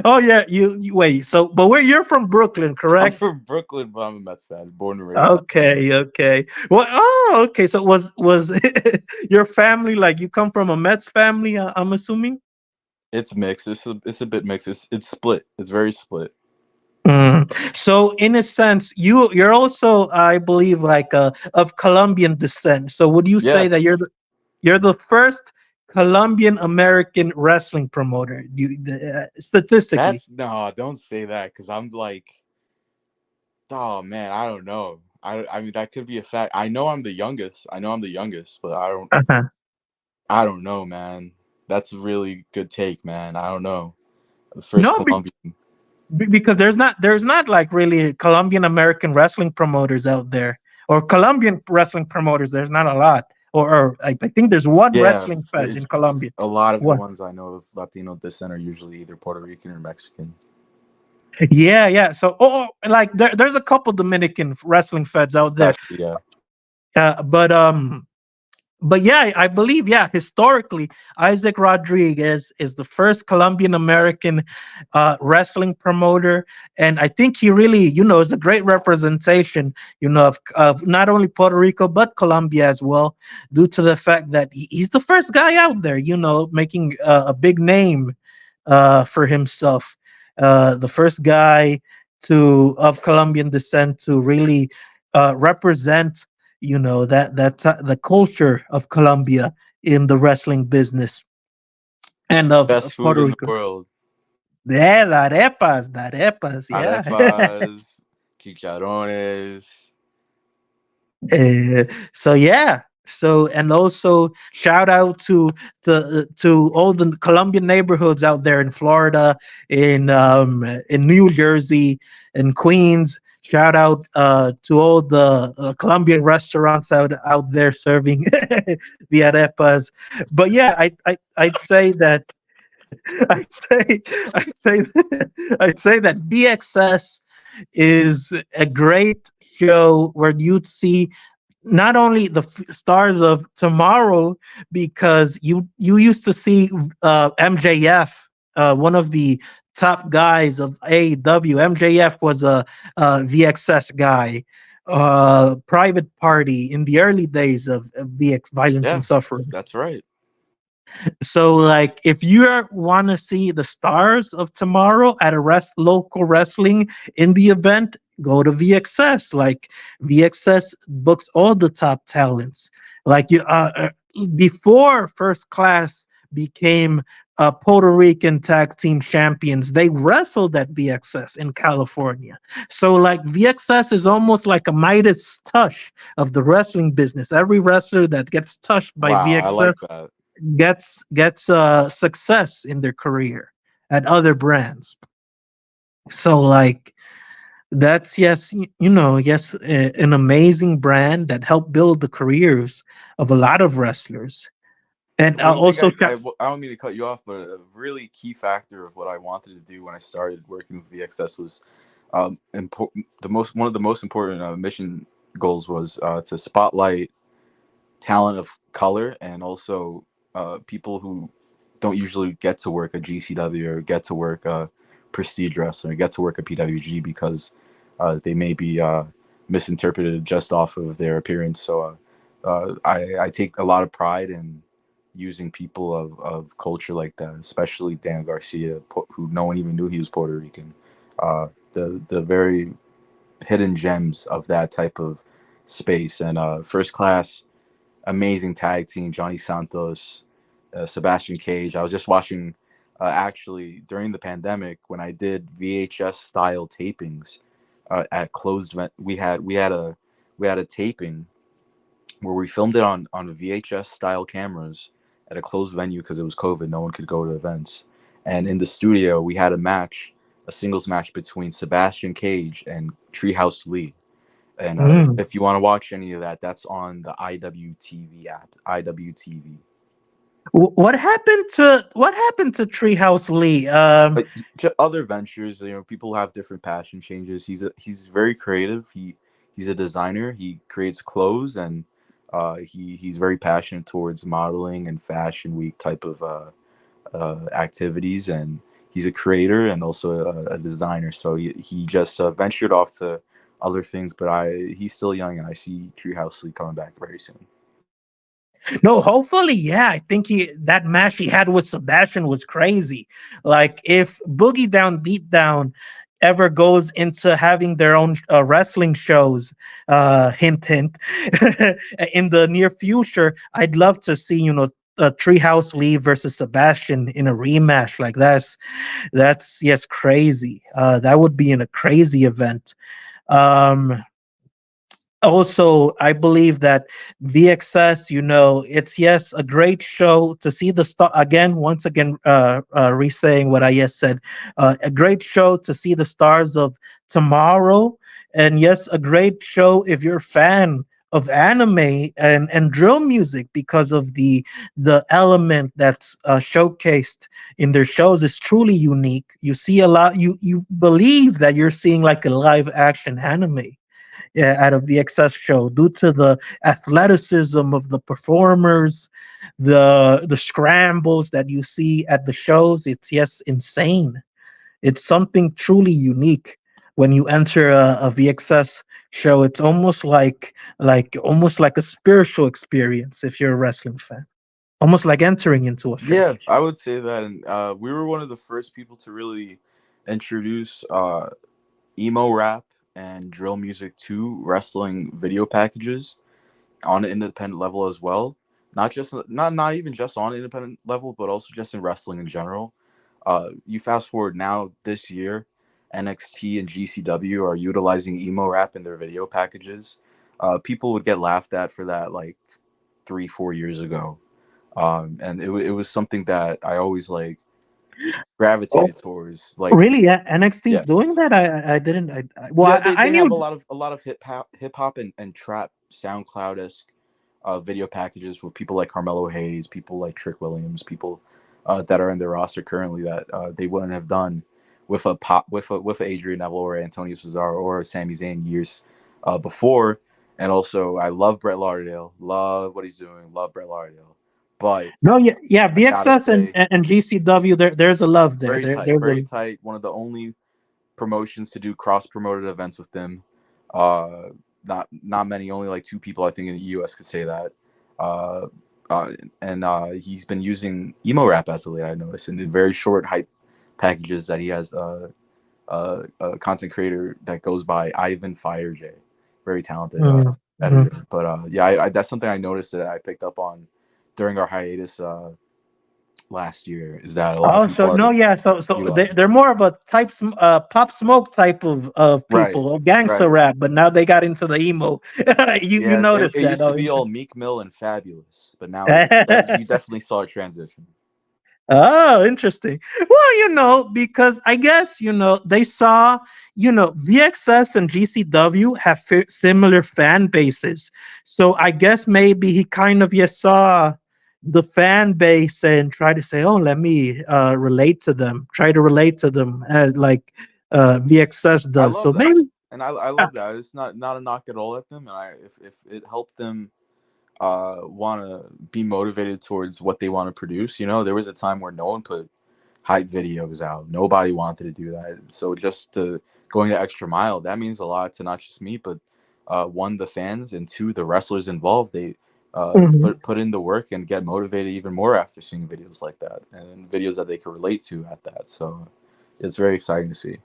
Oh yeah, you wait. So, but where you're from Brooklyn, I'm correct? from Brooklyn, but I'm a Mets fan. Born and raised Mets fan. Okay, okay. Well, oh, okay. So was your family like you come from a Mets family? I'm assuming. It's mixed. It's a bit mixed. It's split. It's very split. Mm. So, in a sense, you're also, I believe, like of Colombian descent. So, would you say Yeah, that you're the first Colombian American wrestling promoter? Statistically. that's no. Don't say that because I'm like, oh man, I don't know. I mean that could be a fact. I know I'm the youngest. I know I'm the youngest, but Uh-huh. I don't know, man. That's a really good take, man. I don't know. The first No, Colombian. because there's not like really Colombian American wrestling promoters out there, or Colombian wrestling promoters. There's not a lot, or I think there's one Yeah, wrestling fed there's in Colombia. a lot of the What? ones I know of Latino descent are usually either Puerto Rican or Mexican. Yeah, yeah. So, like there's a couple Dominican wrestling feds out there, Actually, yeah. but but yeah, I believe, yeah, historically, Isaac Rodriguez is the first Colombian American wrestling promoter, and I think he really, is a great representation, of not only Puerto Rico but Colombia as well, due to the fact that he's the first guy out there, making a big name for himself, the first guy to of Colombian descent to really represent the culture of Colombia in the wrestling business and of Best food Puerto in the Rico. world. Yeah, the arepas, yeah. Arepas, chicharrones. So yeah. So, and also shout out to all the Colombian neighborhoods out there in Florida, in New Jersey, in Queens. Shout out to all the Colombian restaurants out there serving the arepas. But yeah, I'd say that I'd say I'd say I'd say that VXS is a great show where you'd see not only the stars of tomorrow, because you used to see MJF, one of the top guys of AEW. MJF was a VXS guy, private party in the early days of VX Violence and Yeah, Suffering. that's right. So, like, if you want to see the stars of tomorrow at a local wrestling in the event, go to VXS. Like, VXS books all the top talents. Like, before First Class became Puerto Rican tag team champions, they wrestled at VXS in California. So, like, VXS is almost like a Midas touch of the wrestling business. Every wrestler that gets touched by Wow, I VXS like that. gets success in their career at other brands. So, like, that's, yes, yes, an amazing brand that helped build the careers of a lot of wrestlers. And One thing also I don't mean to cut you off, but a really key factor of what I wanted to do when I started working with VXS was one of the most important mission goals was to spotlight talent of color, and also people who don't usually get to work a GCW or get to work a Prestige Wrestling or get to work a PWG because they may be misinterpreted just off of their appearance. So I take a lot of pride in using people of culture like that, especially Dan Garcia, who no one even knew he was Puerto Rican. The very hidden gems of that type of space. And First Class, amazing tag team, Johnny Santos, Sebastian Cage. I was just watching, actually during the pandemic when I did VHS style tapings at closed event. We had a taping where we filmed it on VHS style cameras at a closed venue because it was COVID. No one could go to events. And in the studio, we had a singles match between Sebastian Cage and Treehouse Lee. And mm, if you want to watch any of that, that's on the IWTV app. IWTV. what happened to Treehouse Lee? But other ventures, people have different passion changes. He's very creative. He's a designer. He creates clothes, and he's very passionate towards modeling and fashion week type of activities. And he's a creator and also a designer. So he just ventured off to other things. But he's still young, and I see Treehouse Lee coming back very soon. No, hopefully, yeah. I think that match he had with Sebastian was crazy. Like, if Boogie Down Beatdown ever goes into having their own wrestling shows, hint hint, in the near future, I'd love to see, Treehouse Lee versus Sebastian in a rematch. Like, that's, yes, crazy. That would be in a crazy event. Um, Also, I believe that VXS, it's, yes, a great show to see the star again. Once again, re-saying what I just said, a great show to see the stars of tomorrow, and yes, a great show if you're a fan of anime and drill music, because of the element that's showcased in their shows is truly unique. You see a lot. You believe that you're seeing like a live action anime, yeah, at a VXS show due to the athleticism of the performers, the scrambles that you see at the shows. It's yes, insane. It's something truly unique when you enter a VXS show. It's almost like a spiritual experience if you're a wrestling fan. Almost like entering into a show. Yeah, I would say that, and we were one of the first people to really introduce emo rap and drill music to wrestling video packages on an independent level as well. Not even just on an independent level, but also just in wrestling in general. You fast forward now this year, NXT and GCW are utilizing emo rap in their video packages. People would get laughed at for that like 3 4 years ago, and it was something that I always like Oh, gravitated towards. Like, really? Yeah, NXT is yeah, doing that. I didn't. Well, yeah, I they knew. have a lot of hip hop and trap SoundCloud esque video packages with people like Carmelo Hayes, people like Trick Williams, people that are in their roster currently that they wouldn't have done with a pop with a Adrian Neville or Antonio Cesaro or Sami Zayn years before. And also, I love Brett Lauderdale, love what he's doing, love Brett Lauderdale, but No, yeah, yeah. I gotta VXS say, and GCW. There's a love there. very tight, There's very a. tight. One of the only promotions to do cross promoted events with them. Uh, not many, only like two people I think in the U.S. could say that. Uh, and he's been using emo rap as of late. I noticed in the very short hype packages that he has. A content creator that goes by Ivan Fire J, very talented Mm, mm. editor. But yeah, that's something I noticed that I picked up on during our hiatus last year. Is that a lot of Oh, so people no, are yeah. So utilizing? they're more of a pop smoke type of Right, people, gangster right. rap. But now they got into the emo. You Yeah, noticed it that, used to oh be all Meek Mill and Fabulous, but now yeah. you definitely saw a transition. Oh, interesting. Well, because I guess, they saw, VXS and GCW have similar fan bases. So I guess maybe he kind of, yes, saw the fan base and try to say, oh, let me relate to them, try to relate to them like VXS I does. love So that, maybe, and I yeah. love that. It's not a knock at all at them, and I if it helped them want to be motivated towards what they want to produce. You know, there was a time where no one put hype videos out. Nobody wanted to do that. So just going the extra mile, that means a lot to not just me, but one, the fans, and two, the wrestlers involved. They Mhm. put in the work and get motivated even more after seeing videos like that and videos that they can relate to at that. So it's very exciting to see.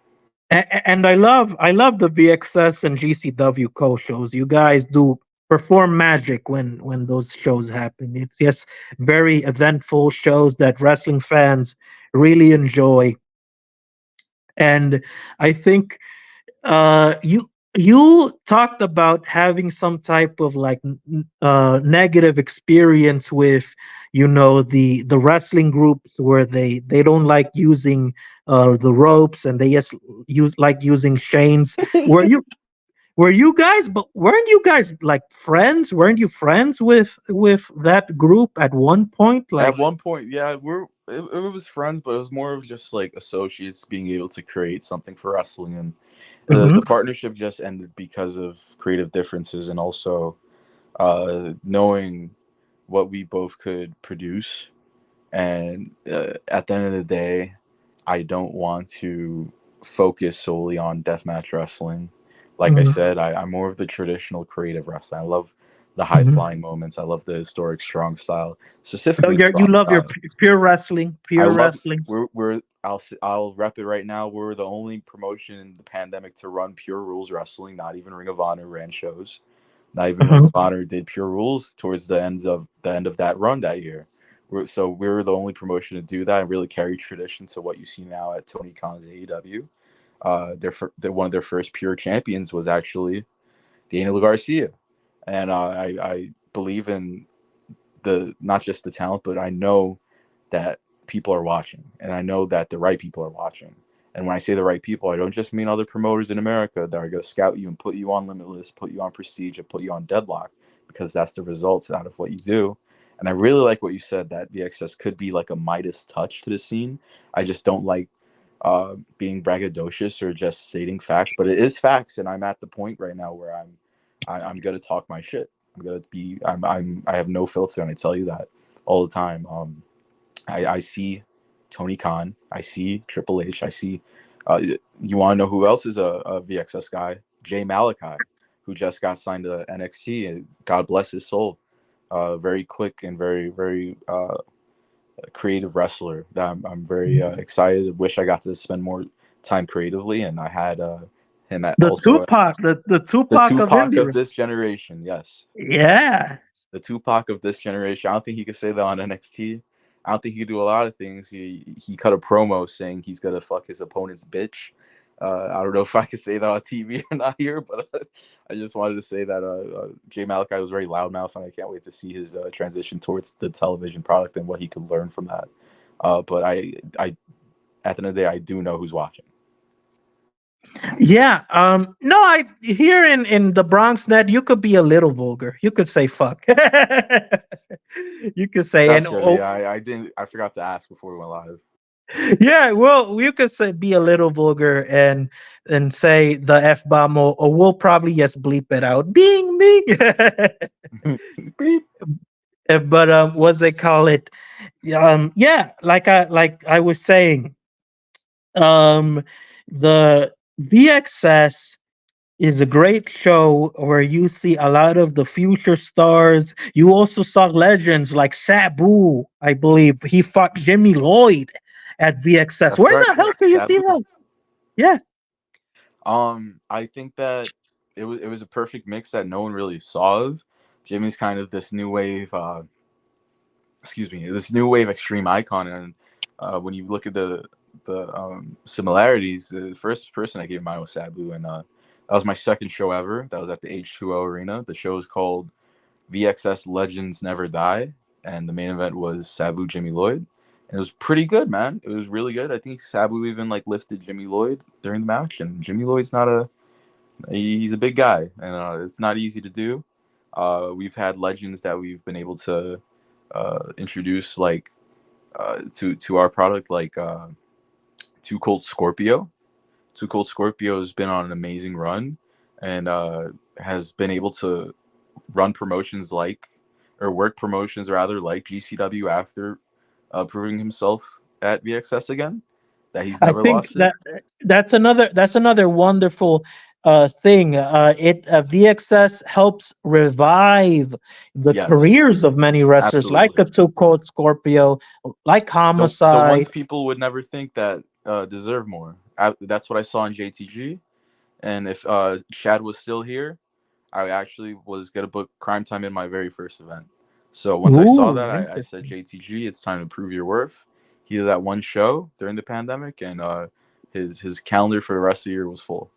And I love the VXS and GCW co-shows. You guys do perform magic when those shows happen. It's just very eventful shows that wrestling fans really enjoy. And I think you talked about having some type of like negative experience with the wrestling groups where they don't like using the ropes and they just using chains. Were you guys, but weren't you guys like friends? Weren't you friends with that group at one point, At like? one point, yeah, it was friends, but it was more of just like associates being able to create something for wrestling, and the Mhm, partnership just ended because of creative differences and also knowing what we both could produce. And at the end of the day, I don't want to focus solely on deathmatch wrestling. Like I mhm, said, I'm more of the traditional creative wrestling. I love the high mhm. flying moments. I love the historic strong style, So specifically the you strong love your style. pure wrestling, I pure love wrestling. I'll rep it right now. We're the only promotion in the pandemic to run pure rules wrestling. Not even Ring of Honor ran shows. Not even Ring of Honor did pure rules towards the end of that run that year. We're the only promotion to do that and really carry tradition to what you see now at Tony Khan's AEW. One of their first pure champions was actually Daniel Garcia, and I believe in the not just the talent, but I know that people are watching, and I know that the right people are watching. And when I say the right people, I don't just mean other promoters in America that are going to scout you and put you on Limitless, put you on Prestige, and put you on Deadlock, because that's the results out of what you do. And I really like what you said that VXS could be like a Midas touch to the scene. I just don't like being braggadocious or just stating facts, but it is facts, and I'm at the point right now where I'm gonna talk my shit. I have no filter, and I tell you that all the time. I see Tony Khan, I see Triple H, I see. You want to know who else is a VXS guy? Jay Malachi, who just got signed to NXT, and God bless his soul. Very quick and very creative wrestler. That I'm very excited. Wish I got to spend more time creatively, and I had him at The also Tupac, the the Tupac of Tupac India. of this generation. Yes, Yeah. the Tupac of this generation. I don't think he could say that on NXT. I don't think he could do a lot of things. He cut a promo saying he's gonna fuck his opponent's bitch. I don't know if I could say that on TV or not here, but I just wanted to say that Jay Malachi was very loudmouth, and I can't wait to see his transition towards the television product and what he could learn from that. But I, at the end of the day, I do know who's watching. Yeah. No, I here in the Bronx net, you could be a little vulgar. You could say fuck. You could say That's and good. Yeah, oh I didn't. I forgot to ask before we went live. yeah, well, you could say be a little vulgar and say the F bomb or we'll probably just bleep it out. Ding ding. Beep. But what's they call it? Yeah, like I was saying, um the VXS is a great show where you see a lot of the future stars. You also saw legends like Sabu, I believe. He fought Jimmy Lloyd at VXS. That's Where right. the hell can you see Sabu. that? Yeah. I think that it was a perfect mix that no one really saw of. Jimmy's kind of this new wave, excuse me, this new wave extreme icon, and when you look at the similarities, the first person I gave mine was Sabu, and that was my second show ever. That was at the H2O Arena. The show is called VXS Legends Never Die, and the main event was Sabu Jimmy Lloyd. And it was pretty good, man. It was really good. I think Sabu even like lifted Jimmy Lloyd during the match, and Jimmy Lloyd's not a he's a big guy, and it's not easy to do. We've had legends that we've been able to introduce like to our product, like Too Cold Scorpio. Too Cold Scorpio has been on an amazing run, and has been able to run promotions like, or work promotions rather, like GCW after proving himself at VXS again. That he's I never think lost it. that's another wonderful thing. It VXS helps revive the Yes, careers of many wrestlers, like absolutely. a Two Cold Scorpio, like The ones Homicide. people would never think that deserve more. That's what I saw in JTG. And if Shad was still here, I actually was gonna book Crime Time in my very first event. So once I saw Ooh, that, I said, interesting. JTG, it's time to prove your worth. He did that one show during the pandemic, and his calendar for the rest of the year was full.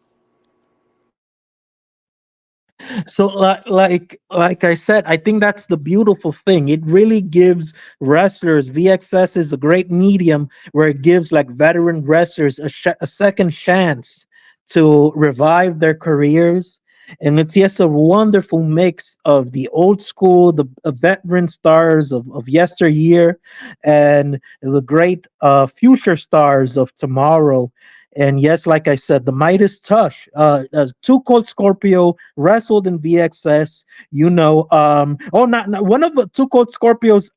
So like I said, I think that's the beautiful thing. It really gives wrestlers, VXS is a great medium where it gives like veteran wrestlers a second chance to revive their careers. And it's just a wonderful mix of the old school, the veteran stars of yesteryear, and the great future stars of tomorrow. And yes, like I said, the Midas Touch, Two Cold Scorpio wrestled in VXS. Not one of the Two Cold Scorpio's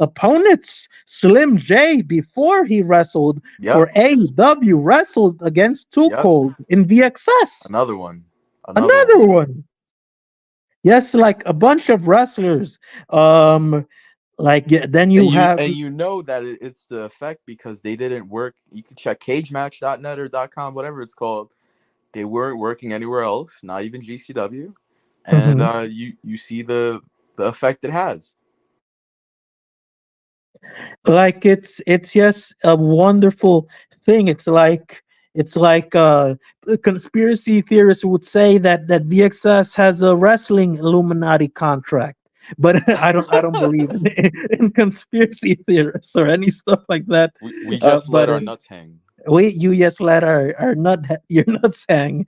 opponents, Slim J, before he wrestled Yep, for AEW, wrestled against Two yep. Cold in VXS. Another one, another Another one. one. Yes, like a bunch of wrestlers. Then And you you have and you know that it's the effect because they didn't work. You can check cagematch.net or .com, whatever it's called. They weren't working anywhere else, not even GCW, and Mhm. you see the effect it has. Like it's just a wonderful thing. It's like the conspiracy theorists would say that VXS has a wrestling Illuminati contract, but I don't believe in conspiracy theorists or any stuff like that. We just But let our nuts hang. Wait, you yes lad are not you're not saying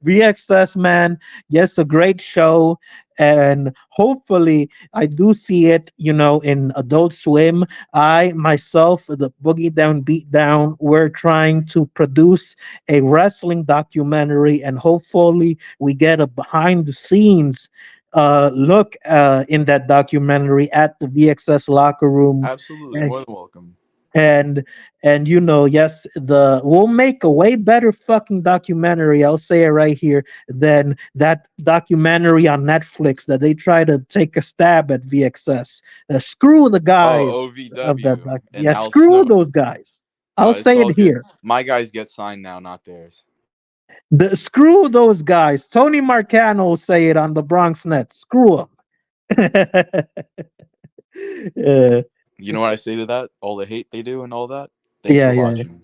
VXS man. Yes, a great show, and hopefully I do see it. In Adult Swim. I myself, the Boogie Down Beat Down, we're trying to produce a wrestling documentary, and hopefully we get a behind the scenes look in that documentary at the VXS locker room. Absolutely, more than welcome. And yes, the we'll make a way better fucking documentary, I'll say it right here, than that documentary on Netflix that they try to take a stab at VXS. Screw the guys Oh, of that OVW and yeah, Al screw Snow. those guys. I'll It's say it all good. here. My guys get signed now, not theirs. Screw those guys. Tony Marcano will say it on the Bronx Net. Screw them. uh, You know what I say to that? All the hate they do and all that. Thanks yeah, for yeah. watching.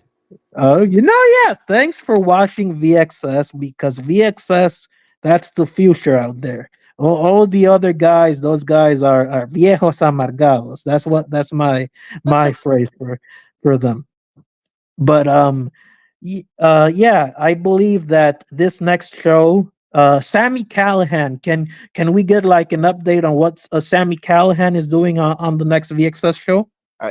Oh, yeah. Thanks for watching VXS, because VXS, that's the future out there. All the other guys, those guys are viejos amargados. That's my phrase for them. But yeah, I believe that this next show, Sammy Callahan, can we get like an update on what Sammy Callahan is doing on the next VXS show?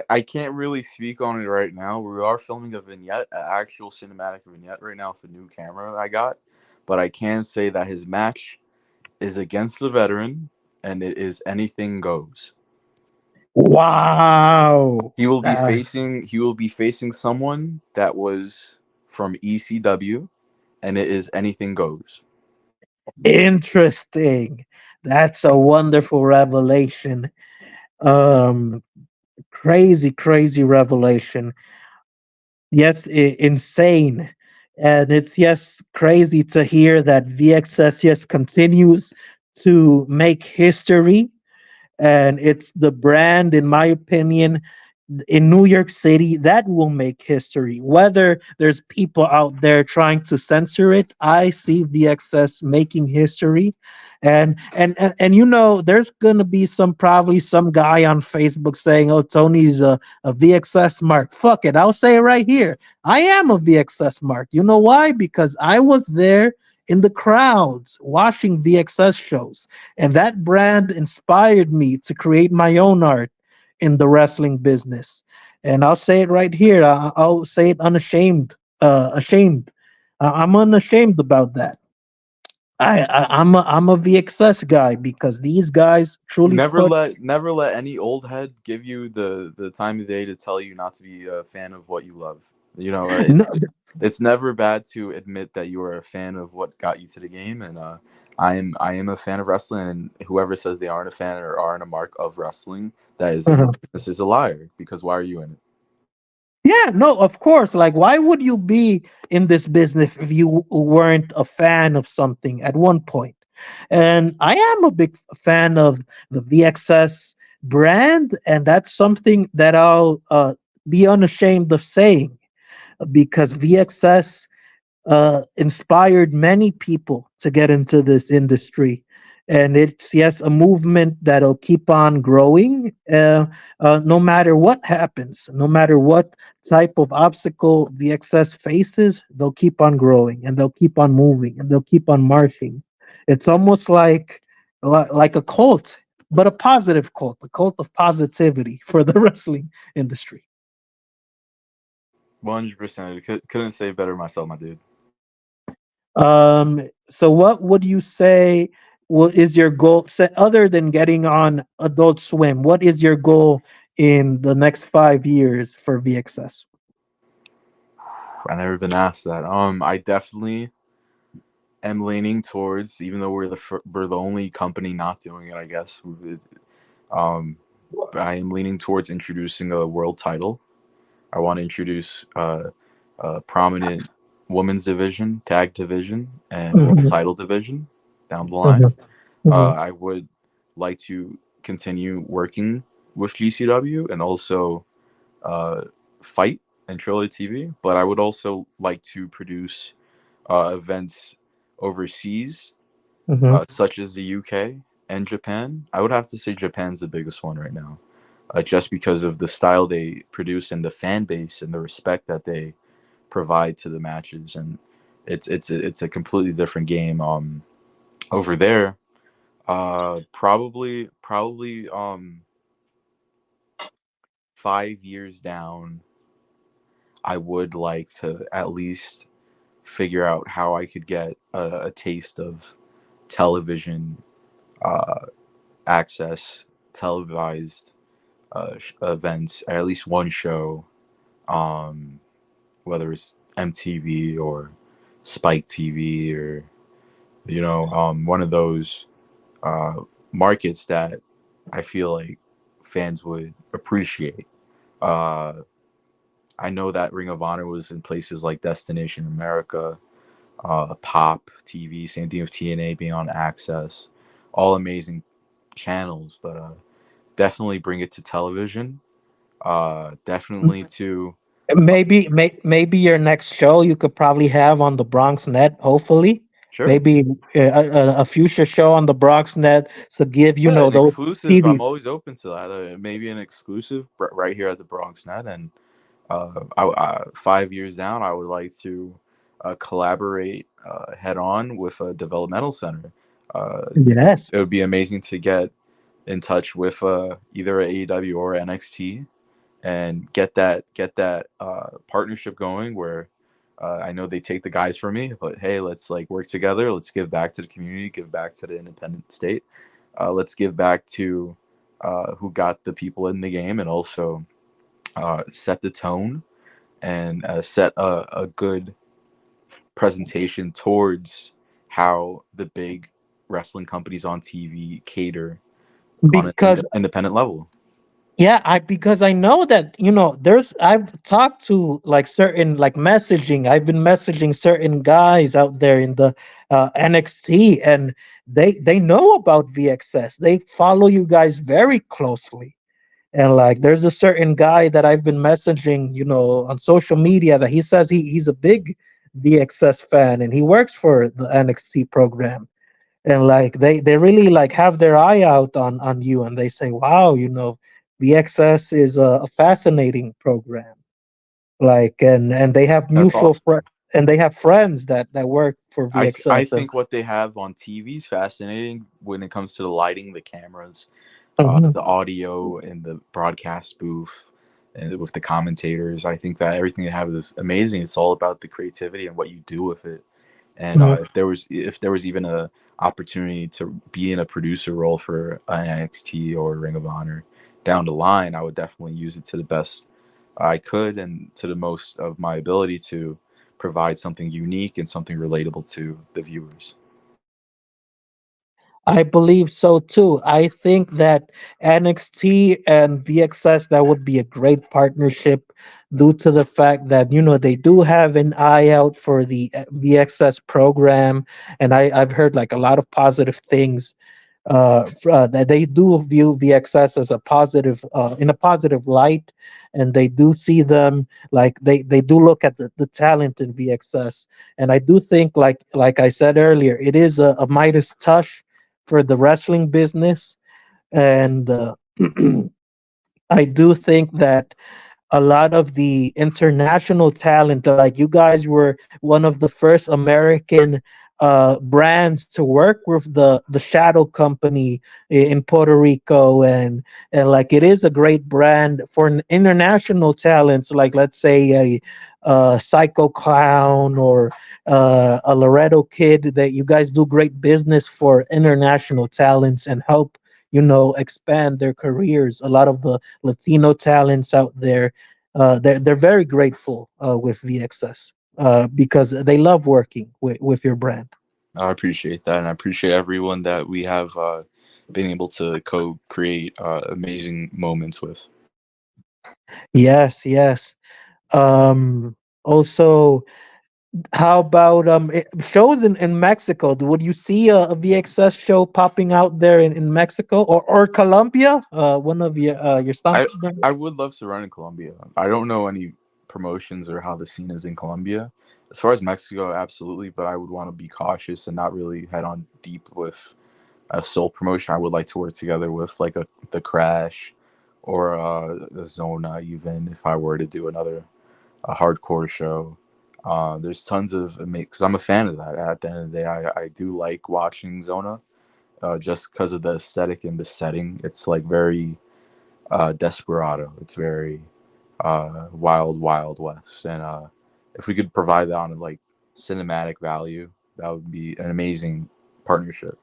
I can't really speak on it right now. We are filming a vignette, an actual cinematic vignette right now for new camera I got. But I can say that his match is against the veteran, and it is anything goes. Wow. He will be facing someone that was from ECW, and it is anything goes. Interesting. That's a wonderful revelation. Um, crazy revelation. Yes, insane. And it's yes crazy to hear that VXS yes continues to make history, and it's the brand, in my opinion, in New York City that will make history. Whether there's people out there trying to censor it, I see VXS making history. And there's gonna be probably some guy on Facebook saying, "Oh, Tony's a VXS mark." Fuck it, I'll say it right here. I am a VXS mark. You know why? Because I was there in the crowds watching VXS shows, and that brand inspired me to create my own art in the wrestling business. And I'll say it right here. I'll say it unashamed. Ashamed. I'm unashamed about that. I'm a VXS guy because these guys truly put. Never let any old head give you the time of day to tell you not to be a fan of what you love. You know, No, it's never bad to admit that you are a fan of what got you to the game, and I am a fan of wrestling, and whoever says they aren't a fan or aren't a mark of wrestling that is in the uh-huh. business is a liar. Because why are you in it? Yeah, no, of course. Like, why would you be in this business if you weren't a fan of something at one point? And I am a big fan of the VXS brand, and that's something that I'll be unashamed of saying, because VXS inspired many people to get into this industry. And it's, yes, a movement that'll keep on growing, no matter what happens, no matter what type of obstacle VXS faces, they'll keep on growing, and they'll keep on moving, and they'll keep on marching. It's almost like a cult, but a positive cult, a cult of positivity for the wrestling industry. 100%. Couldn't say it better myself, my dude. So what would you say is your goal, other than getting on Adult Swim? What is your goal in the next 5 years for VXS? I never been asked that. I definitely am leaning towards, even though we're the only company not doing it. I guess. Um, I am leaning towards introducing a world title. I want to introduce a prominent women's division, tag division, and world Mhm, title division down the line. mhm, mhm, I would like to continue working with GCW and also uh, fight and Trilogy TV, but I would also like to produce events overseas, mhm. such as the UK and Japan. I would have to say Japan's the biggest one right now. just because of the style they produce and the fan base and the respect that they provide to the matches. And it's a completely different game over there. Probably 5 years down, I would like to at least figure out how I could get a taste of television uh, access, televised events, at least one show, um, whether it's MTV or Spike TV or one of those uh, markets that I feel like fans would appreciate. Uh, I know that Ring of Honor was in places like Destination America, Pop TV, same thing with TNA being on Access, all amazing channels, but definitely bring it to television. Definitely to Maybe your next show you could probably have on the Bronx Net. Hopefully, sure. maybe a future show on the Bronx Net to give Yeah, an those exclusive. TV. I'm always open to that. Maybe an exclusive right here at the Bronx Net, and 5 years down, I would like to collaborate head on with a developmental center. Yes, It would be amazing to get in touch with either AEW or NXT and get that partnership going where I know they take the guys from me, but hey, let's like work together. Let's give back to the community, give back to the independent state. Let's give back to who got the people in the game, and also set the tone and set a good presentation towards how the big wrestling companies on TV cater on an because independent level. yeah, I because I know that there's I've talked to like certain like messaging. I've been messaging certain guys out there in the NXT, and they know about VXS. They follow you guys very closely. And like there's a certain guy that I've been messaging, on social media that he says he's a big VXS fan and he works for the NXT program. And like they really like have their eye out on you, and they say, wow, VXS is a fascinating program. Like and they have That's awesome. and they have friends that work for I VXS. And think what they have on TV is fascinating when it comes to the lighting, the cameras, mhm. the audio, and the broadcast booth, and with the commentators. I think that everything they have is amazing. It's all about the creativity and what you do with it. And Mhm. if there was even a opportunity to be in a producer role for NXT or Ring of Honor down the line, I would definitely use it to the best I could and to the most of my ability to provide something unique and something relatable to the viewers. I believe so too. I think that NXT and VXS, that would be a great partnership due to the fact that they do have an eye out for the VXS program, and I've heard like a lot of positive things, that they do view VXS as a positive, in a positive light, and they do see them like they do look at the talent in VXS. And I do think, like I said earlier, it is a Midas touch for the wrestling business. And I do think that a lot of the international talent, like you guys were one of the first American brands to work with the Shadow Company in Puerto Rico. And like it is a great brand for an international talents, like let's say a Psycho Clown or a Loretto Kid, that you guys do great business for international talents and help expand their careers. A lot of the Latino talents out there, they're very grateful with VXS because they love working with your brand. I appreciate that, and I appreciate everyone that we have been able to co-create amazing moments with. Yes, yes. Also, how about shows in Mexico? Would you see a VXS show popping out there in Mexico or Colombia? One of your I stomping grounds? I would love to run in Colombia. I don't know any promotions or how the scene is in Colombia. As far as Mexico, absolutely, but I would want to be cautious and not really head on deep with a sole promotion. I would like to work together with like the Crash or Zona, even if I were to do another a hardcore show. There's tons of because I'm a fan of that. At the end of the day, I do like watching Zona, just because of the aesthetic and the setting. It's like very desperado. It's very wild, wild west. And if we could provide that on like cinematic value, that would be an amazing partnership.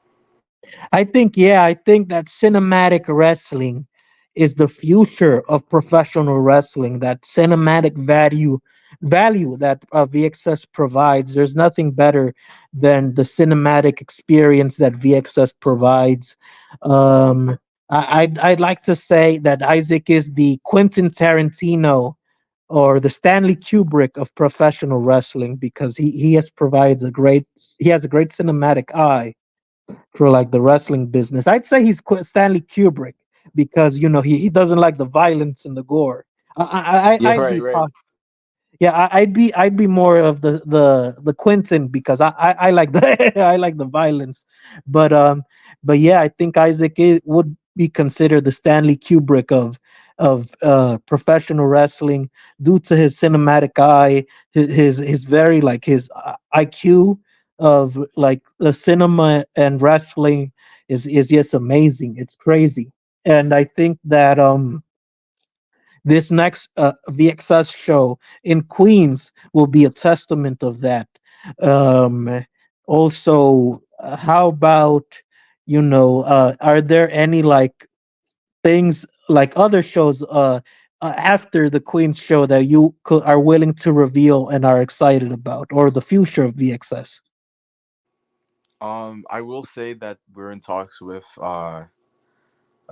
I think that cinematic wrestling is the future of professional wrestling. That cinematic value that VXS provides. There's nothing better than the cinematic experience that VXS provides. Um, I'd like to say that Isaac is the Quentin Tarantino or the Stanley Kubrick of professional wrestling because he has a great cinematic eye for like the wrestling business. I'd say he's Stanley Kubrick because he doesn't like the violence and the gore. Yeah, I'd right, be right. yeah, I'd be more of the Quentin because I like the I like the violence, but yeah, I think would be considered the Stanley Kubrick of professional wrestling due to his cinematic eye, his very like his IQ of like the cinema and wrestling is just amazing. It's crazy, and I think that this next VXS show in Queens will be a testament of that. Also, how about are there any like things like other shows after the Queens show that are willing to reveal and are excited about, or the future of VXS? I will say that we're in talks with a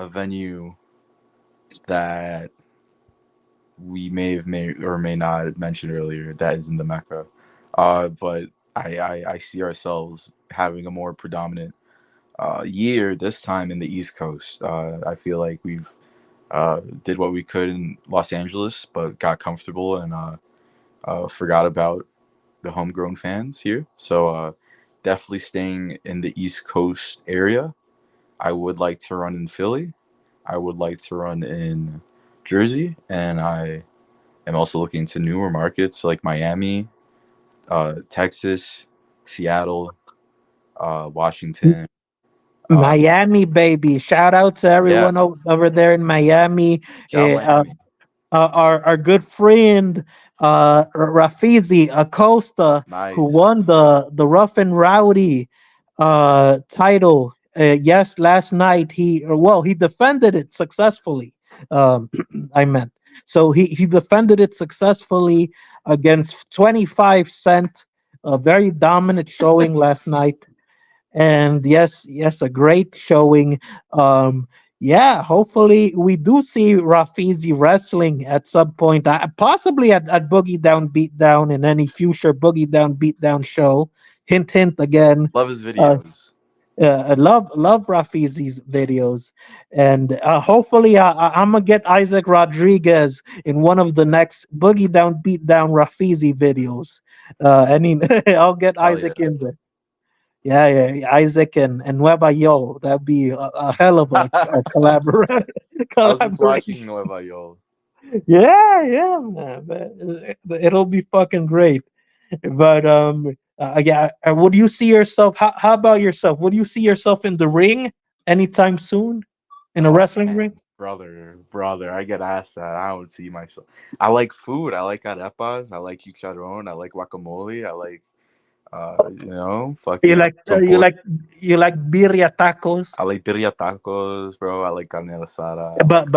venue that we may or may not have mentioned earlier that is in the Mecca. But I see ourselves having a more predominant year this time in the East Coast. I feel like we've did what we could in Los Angeles, but got comfortable and forgot about the homegrown fans here. So definitely staying in the East Coast area. I would like to run in Philly. I would like to run in Jersey, and I am also looking into newer markets like Miami, Texas, Seattle, Washington. Uh, Miami, baby! Shout out to yeah, everyone over there in Miami. ciao Eh, Miami. our good friend Rafizi Acosta, who Nice. won the Rough and Rowdy title. Yes, last night he defended it successfully. Um, I meant so he defended it successfully against 25 Cent. A very dominant showing last night, and yes, a great showing. Yeah, hopefully we do see Rafizi wrestling at some point, possibly at Boogie Down Beatdown in any future Boogie Down Beatdown show. Hint, hint again. Love his Uh, videos. I love Rafizi's videos, and hopefully I'm gonna get Isaac Rodriguez in one of the next Boogie Down Beatdown Rafizi videos. I'll get Hell Isaac yeah. in there. Yeah, Isaac and Nueva Yo. That'd be a hell of a I was just watching collaboration. Nueva York. Yeah, man. It'll be fucking great. But yeah. Would you see yourself? How about yourself? Would you see yourself in the ring anytime soon? In a Oh wrestling man, ring? brother, I get asked that. I don't see myself. I like food. I like arepas. I like chicharron. I like guacamole. I like, You fucking like uh, you trompol. like you like birria tacos? I like birria tacos, bro. I like carne asada. But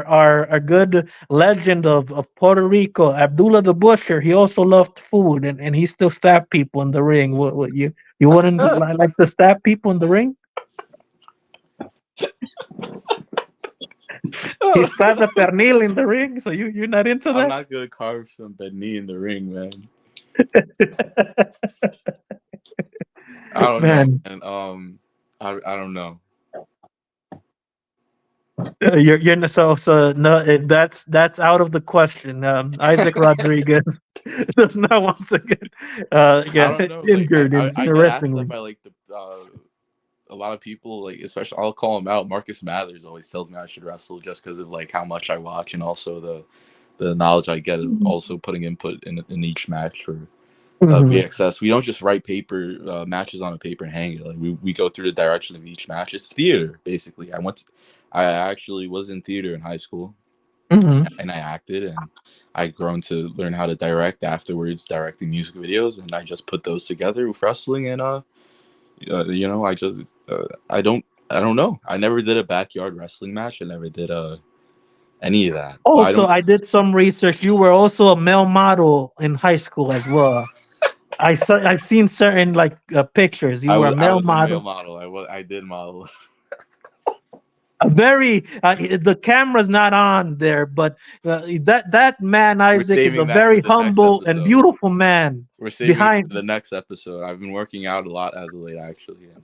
our good legend of Puerto Rico, Abdullah the Butcher, he also loved food and he still stabbed people in the ring. What you wouldn't like to stab people in the ring? He stabbed a pernil in the ring, so you're not into I'm that? not gonna carve some beni in the ring, man. I don't know, Man, man. I don't know. so no, that's out of the question. Isaac Rodriguez does not want to I get don't know. Like injured in I a get wrestling asked that ring. by a lot of people, like, especially I'll call him out. Marcus Mathers always tells me I should wrestle just because of like how much I watch and also the knowledge I get of also putting input in each match for Mhm. VXS. We don't just write paper matches on a paper and hang it. Like we go through the direction of each match. It's theater basically. I actually was in theater in high school Mhm. and I acted and I grown to learn how to direct afterwards, directing music videos, and I just put those together with wrestling and I just I don't know. I never did a backyard wrestling match. I never did any of that. But I Also, don't. I did some research. You were also a male model in high school as well. I've seen certain like pictures. You were a I male was a male model. model. I did model. A very the camera's not on there, but that man We're Isaac is a saving that for very the next humble and episode. beautiful man We're saving it behind. for the next episode. I've been working out a lot as of late, actually. And,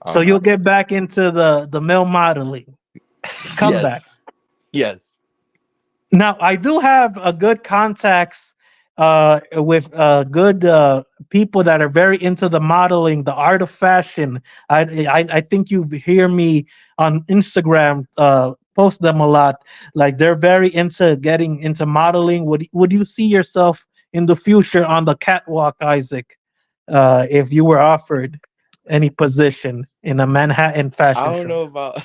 So I, you'll get back into the male modeling comeback. yes, yes. Now, I do have a good contacts with good people that are very into the modeling, the art of fashion. I think you hear me on Instagram post them a lot. Like they're very into getting into modeling. Would you see yourself in the future on the catwalk, Isaac, if you were offered any position in a Manhattan I fashion don't show? know about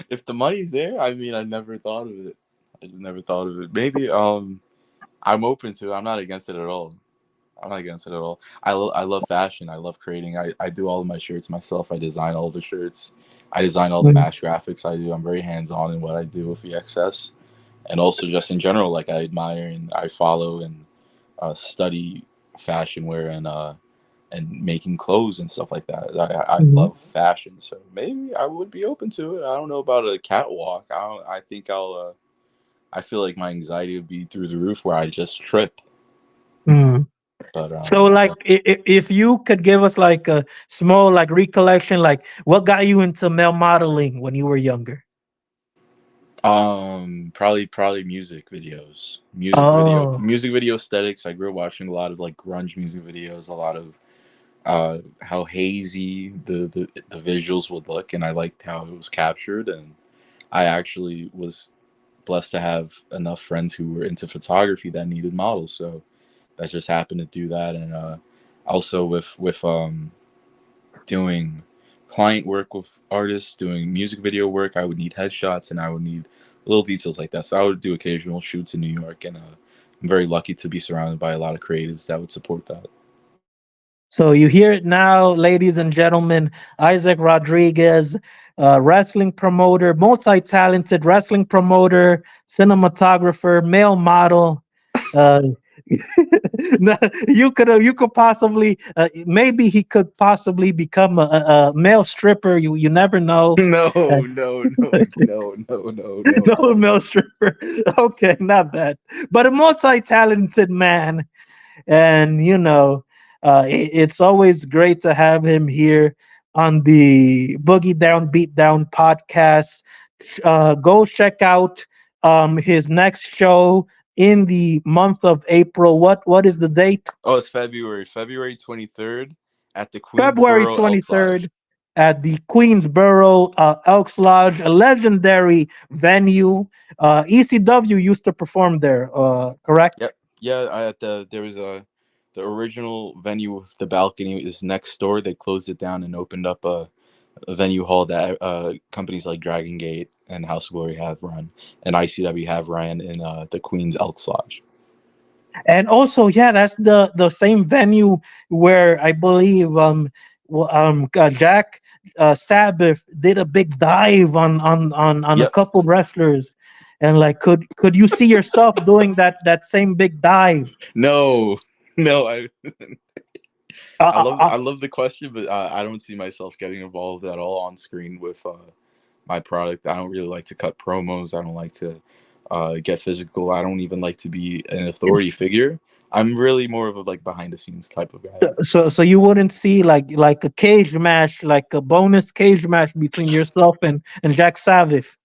if the money's there. I mean, I never thought of it. I just never thought of it. Maybe I'm open to it. I'm not against it at all. I'm not against it at all. I love fashion. I love creating. I do all of my shirts myself. I design all the shirts. I design all the Mhm. match graphics. I do. I'm very hands on in what I do with VXS, and also just in general. Like I admire and I follow and study fashion wear and making clothes and stuff like that. I Mhm. love fashion, so maybe I would be open to it. I don't know about a catwalk. I don't. I think I'll. I feel like my anxiety would be through the roof where I just trip. Mhm. But So, like, if you could give us like a small like recollection, like what got you into male modeling when you were younger? probably Oh, music video aesthetics. I grew up watching a lot of like grunge music videos, a lot of how hazy the visuals would look, and I liked how it was captured. And I actually was blessed to have enough friends who were into photography that needed models, so that just happened to do that. And also with doing client work with artists, doing music video work, I would need headshots and I would need little details like that. So I would do occasional shoots in New York, and I'm very lucky to be surrounded by a lot of creatives that would support that. so you hear it now, ladies and gentlemen. Isaac Rodriguez, wrestling promoter, multi-talented wrestling promoter, cinematographer, male model. Uh, no, you could possibly maybe he could possibly become a male stripper. You never know. No, Uh, no, no, no, no, no, no, no no. male stripper. Okay, not that, but a multi-talented man, and it's always great to have him here on the Boogie Down Beat Down podcast. Go check out his next show in the month of April. What is the date? Oh, it's February 23rd at the February Queensboro Elks Lodge. 23rd at the Queensboro Elks Lodge, a legendary venue. ECW used to perform there, correct? Yep. Yeah, there was the original venue with the balcony is next door. They closed it down and opened up a venue hall that companies like Dragon Gate and House of Glory have run, and ICW have ran in the Queens Elks Lodge. And also, yeah, that's the same venue where I believe Jack Sabbath did a big dive on a Yep. couple wrestlers, and like, could you see yourself doing that same big dive? No, no. Uh, uh, I love the question, but I don't see myself getting involved at all on screen with my product. I don't really like to cut promos. I don't like to get physical. I don't even like to be an authority it's- figure. I'm really more of a like behind the scenes type of guy. so you wouldn't see like a cage match, like a bonus cage match between yourself and Jack Sabbath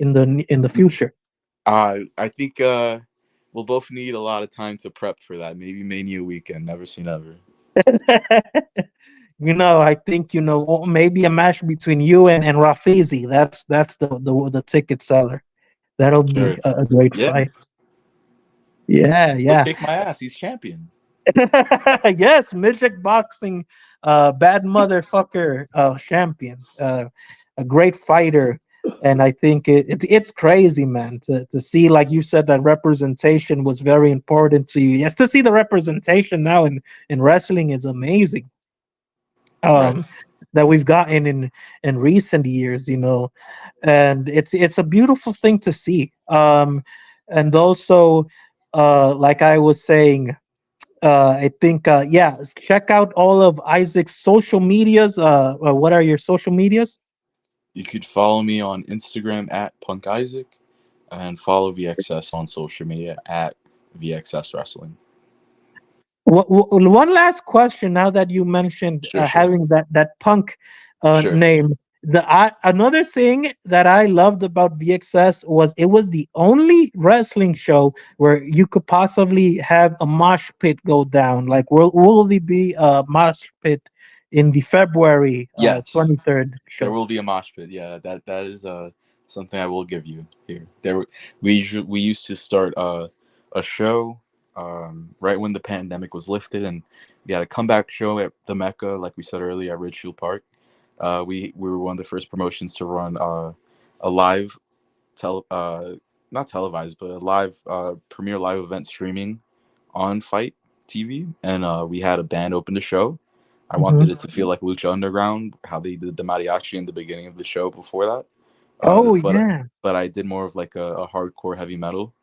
in the future. I think we'll both need a lot of time to prep for that. Maybe Mania weekend. Never say never. I think maybe a match between you and Rafizi. That's the ticket seller. That'll be Sure. a great Yeah. fight. Yeah, He'll yeah. kick my ass. He's champion. Yes, midget boxing, bad motherfucker, champion, a great fighter, and I think it's crazy, man, to see, like you said, that representation was very important to you. Yes, to see the representation now in wrestling is amazing. Right. Um, that we've gotten in recent years, and it's a beautiful thing to see. And also, like I was saying, I think yeah, check out all of Isaac's social medias. What are your social medias? You could follow me on Instagram at Punk Isaac and follow VXS on social media at VXS Wrestling. One last question. Now that you mentioned Sure, sure. having that punk Sure. name, another thing that I loved about VXS was it was the only wrestling show where you could possibly have a mosh pit go down. Like, will there be a mosh pit in the February Yes. 23rd There show? will be a mosh pit. Yeah, that is something I will give you here. We used to start a show right when the pandemic was lifted, and we had a comeback show at the Mecca, like we said earlier, at Ridgefield Park. We were one of the first promotions to run a live tele not televised, but a live premiere live event streaming on Fight TV, and we had a band open the show. I wanted Mhm. it to feel like Lucha Underground, how they did the mariachi in the beginning of the show before that. Oh But yeah. I did more of like a hardcore heavy metal,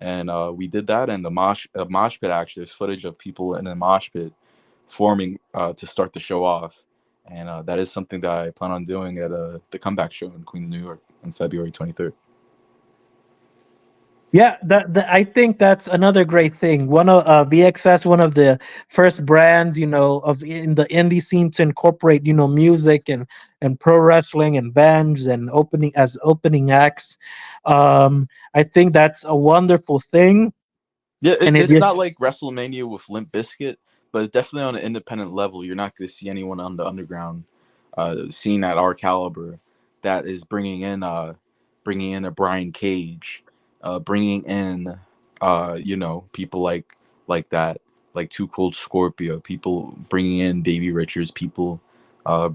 and we did that. And the mosh pit, actually, there's footage of people in a mosh pit forming to start the show off, and that is something that I plan on doing at the comeback show in Queens, New York, on February 23rd. Yeah, I think that's another great thing. One of VXS, one of the first brands, of in the indie scene to incorporate, music and pro wrestling and bands and opening acts. I think that's a wonderful thing, Yeah, and it it's just not like WrestleMania with Limp Bizkit, but it's definitely on an independent level. You're not going to see anyone on the underground scene at our caliber that is bringing in a Brian Cage, bringing in people like that, like Too Cold Scorpio, people bringing in Davey Richards, people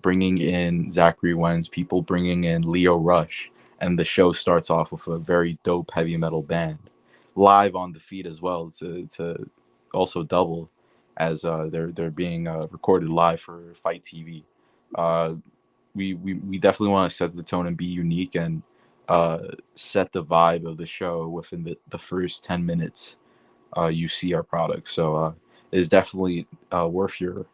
bringing in Zachary Wentz, people bringing in Leo Rush, and the show starts off with a very dope heavy metal band live on the feed as well to also double as they're being recorded live for Fight TV. Uh, we definitely want to set the tone and be unique and set the vibe of the show within the first 10 minutes you see our product. So it's definitely worth your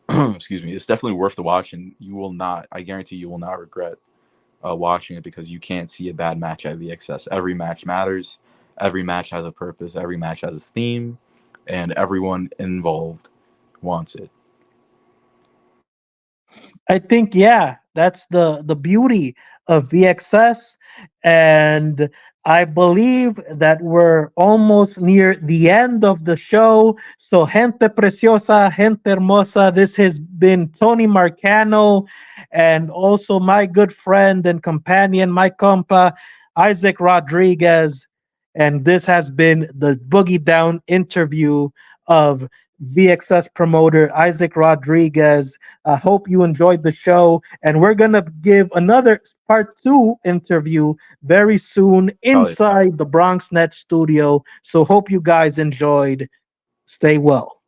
excuse me. It's definitely worth the watch, and you will not. I guarantee you will not regret watching it because you can't see a bad match at VXS. Every match matters. Every match has a purpose. Every match has a theme, and everyone involved wants it. I think, yeah, that's the beauty of VXS, and I believe that we're almost near the end of the show. So, gente preciosa, gente hermosa, this has been Tony Marcano, and also my good friend and companion, my compa, Isaac Rodriguez, and this has been the Boogie Down interview of VXS promoter Isaac Rodriguez. I hope you enjoyed the show. And we're going to give another part two interview very soon Probably. inside the Bronx Net studio. So hope you guys enjoyed. Stay well.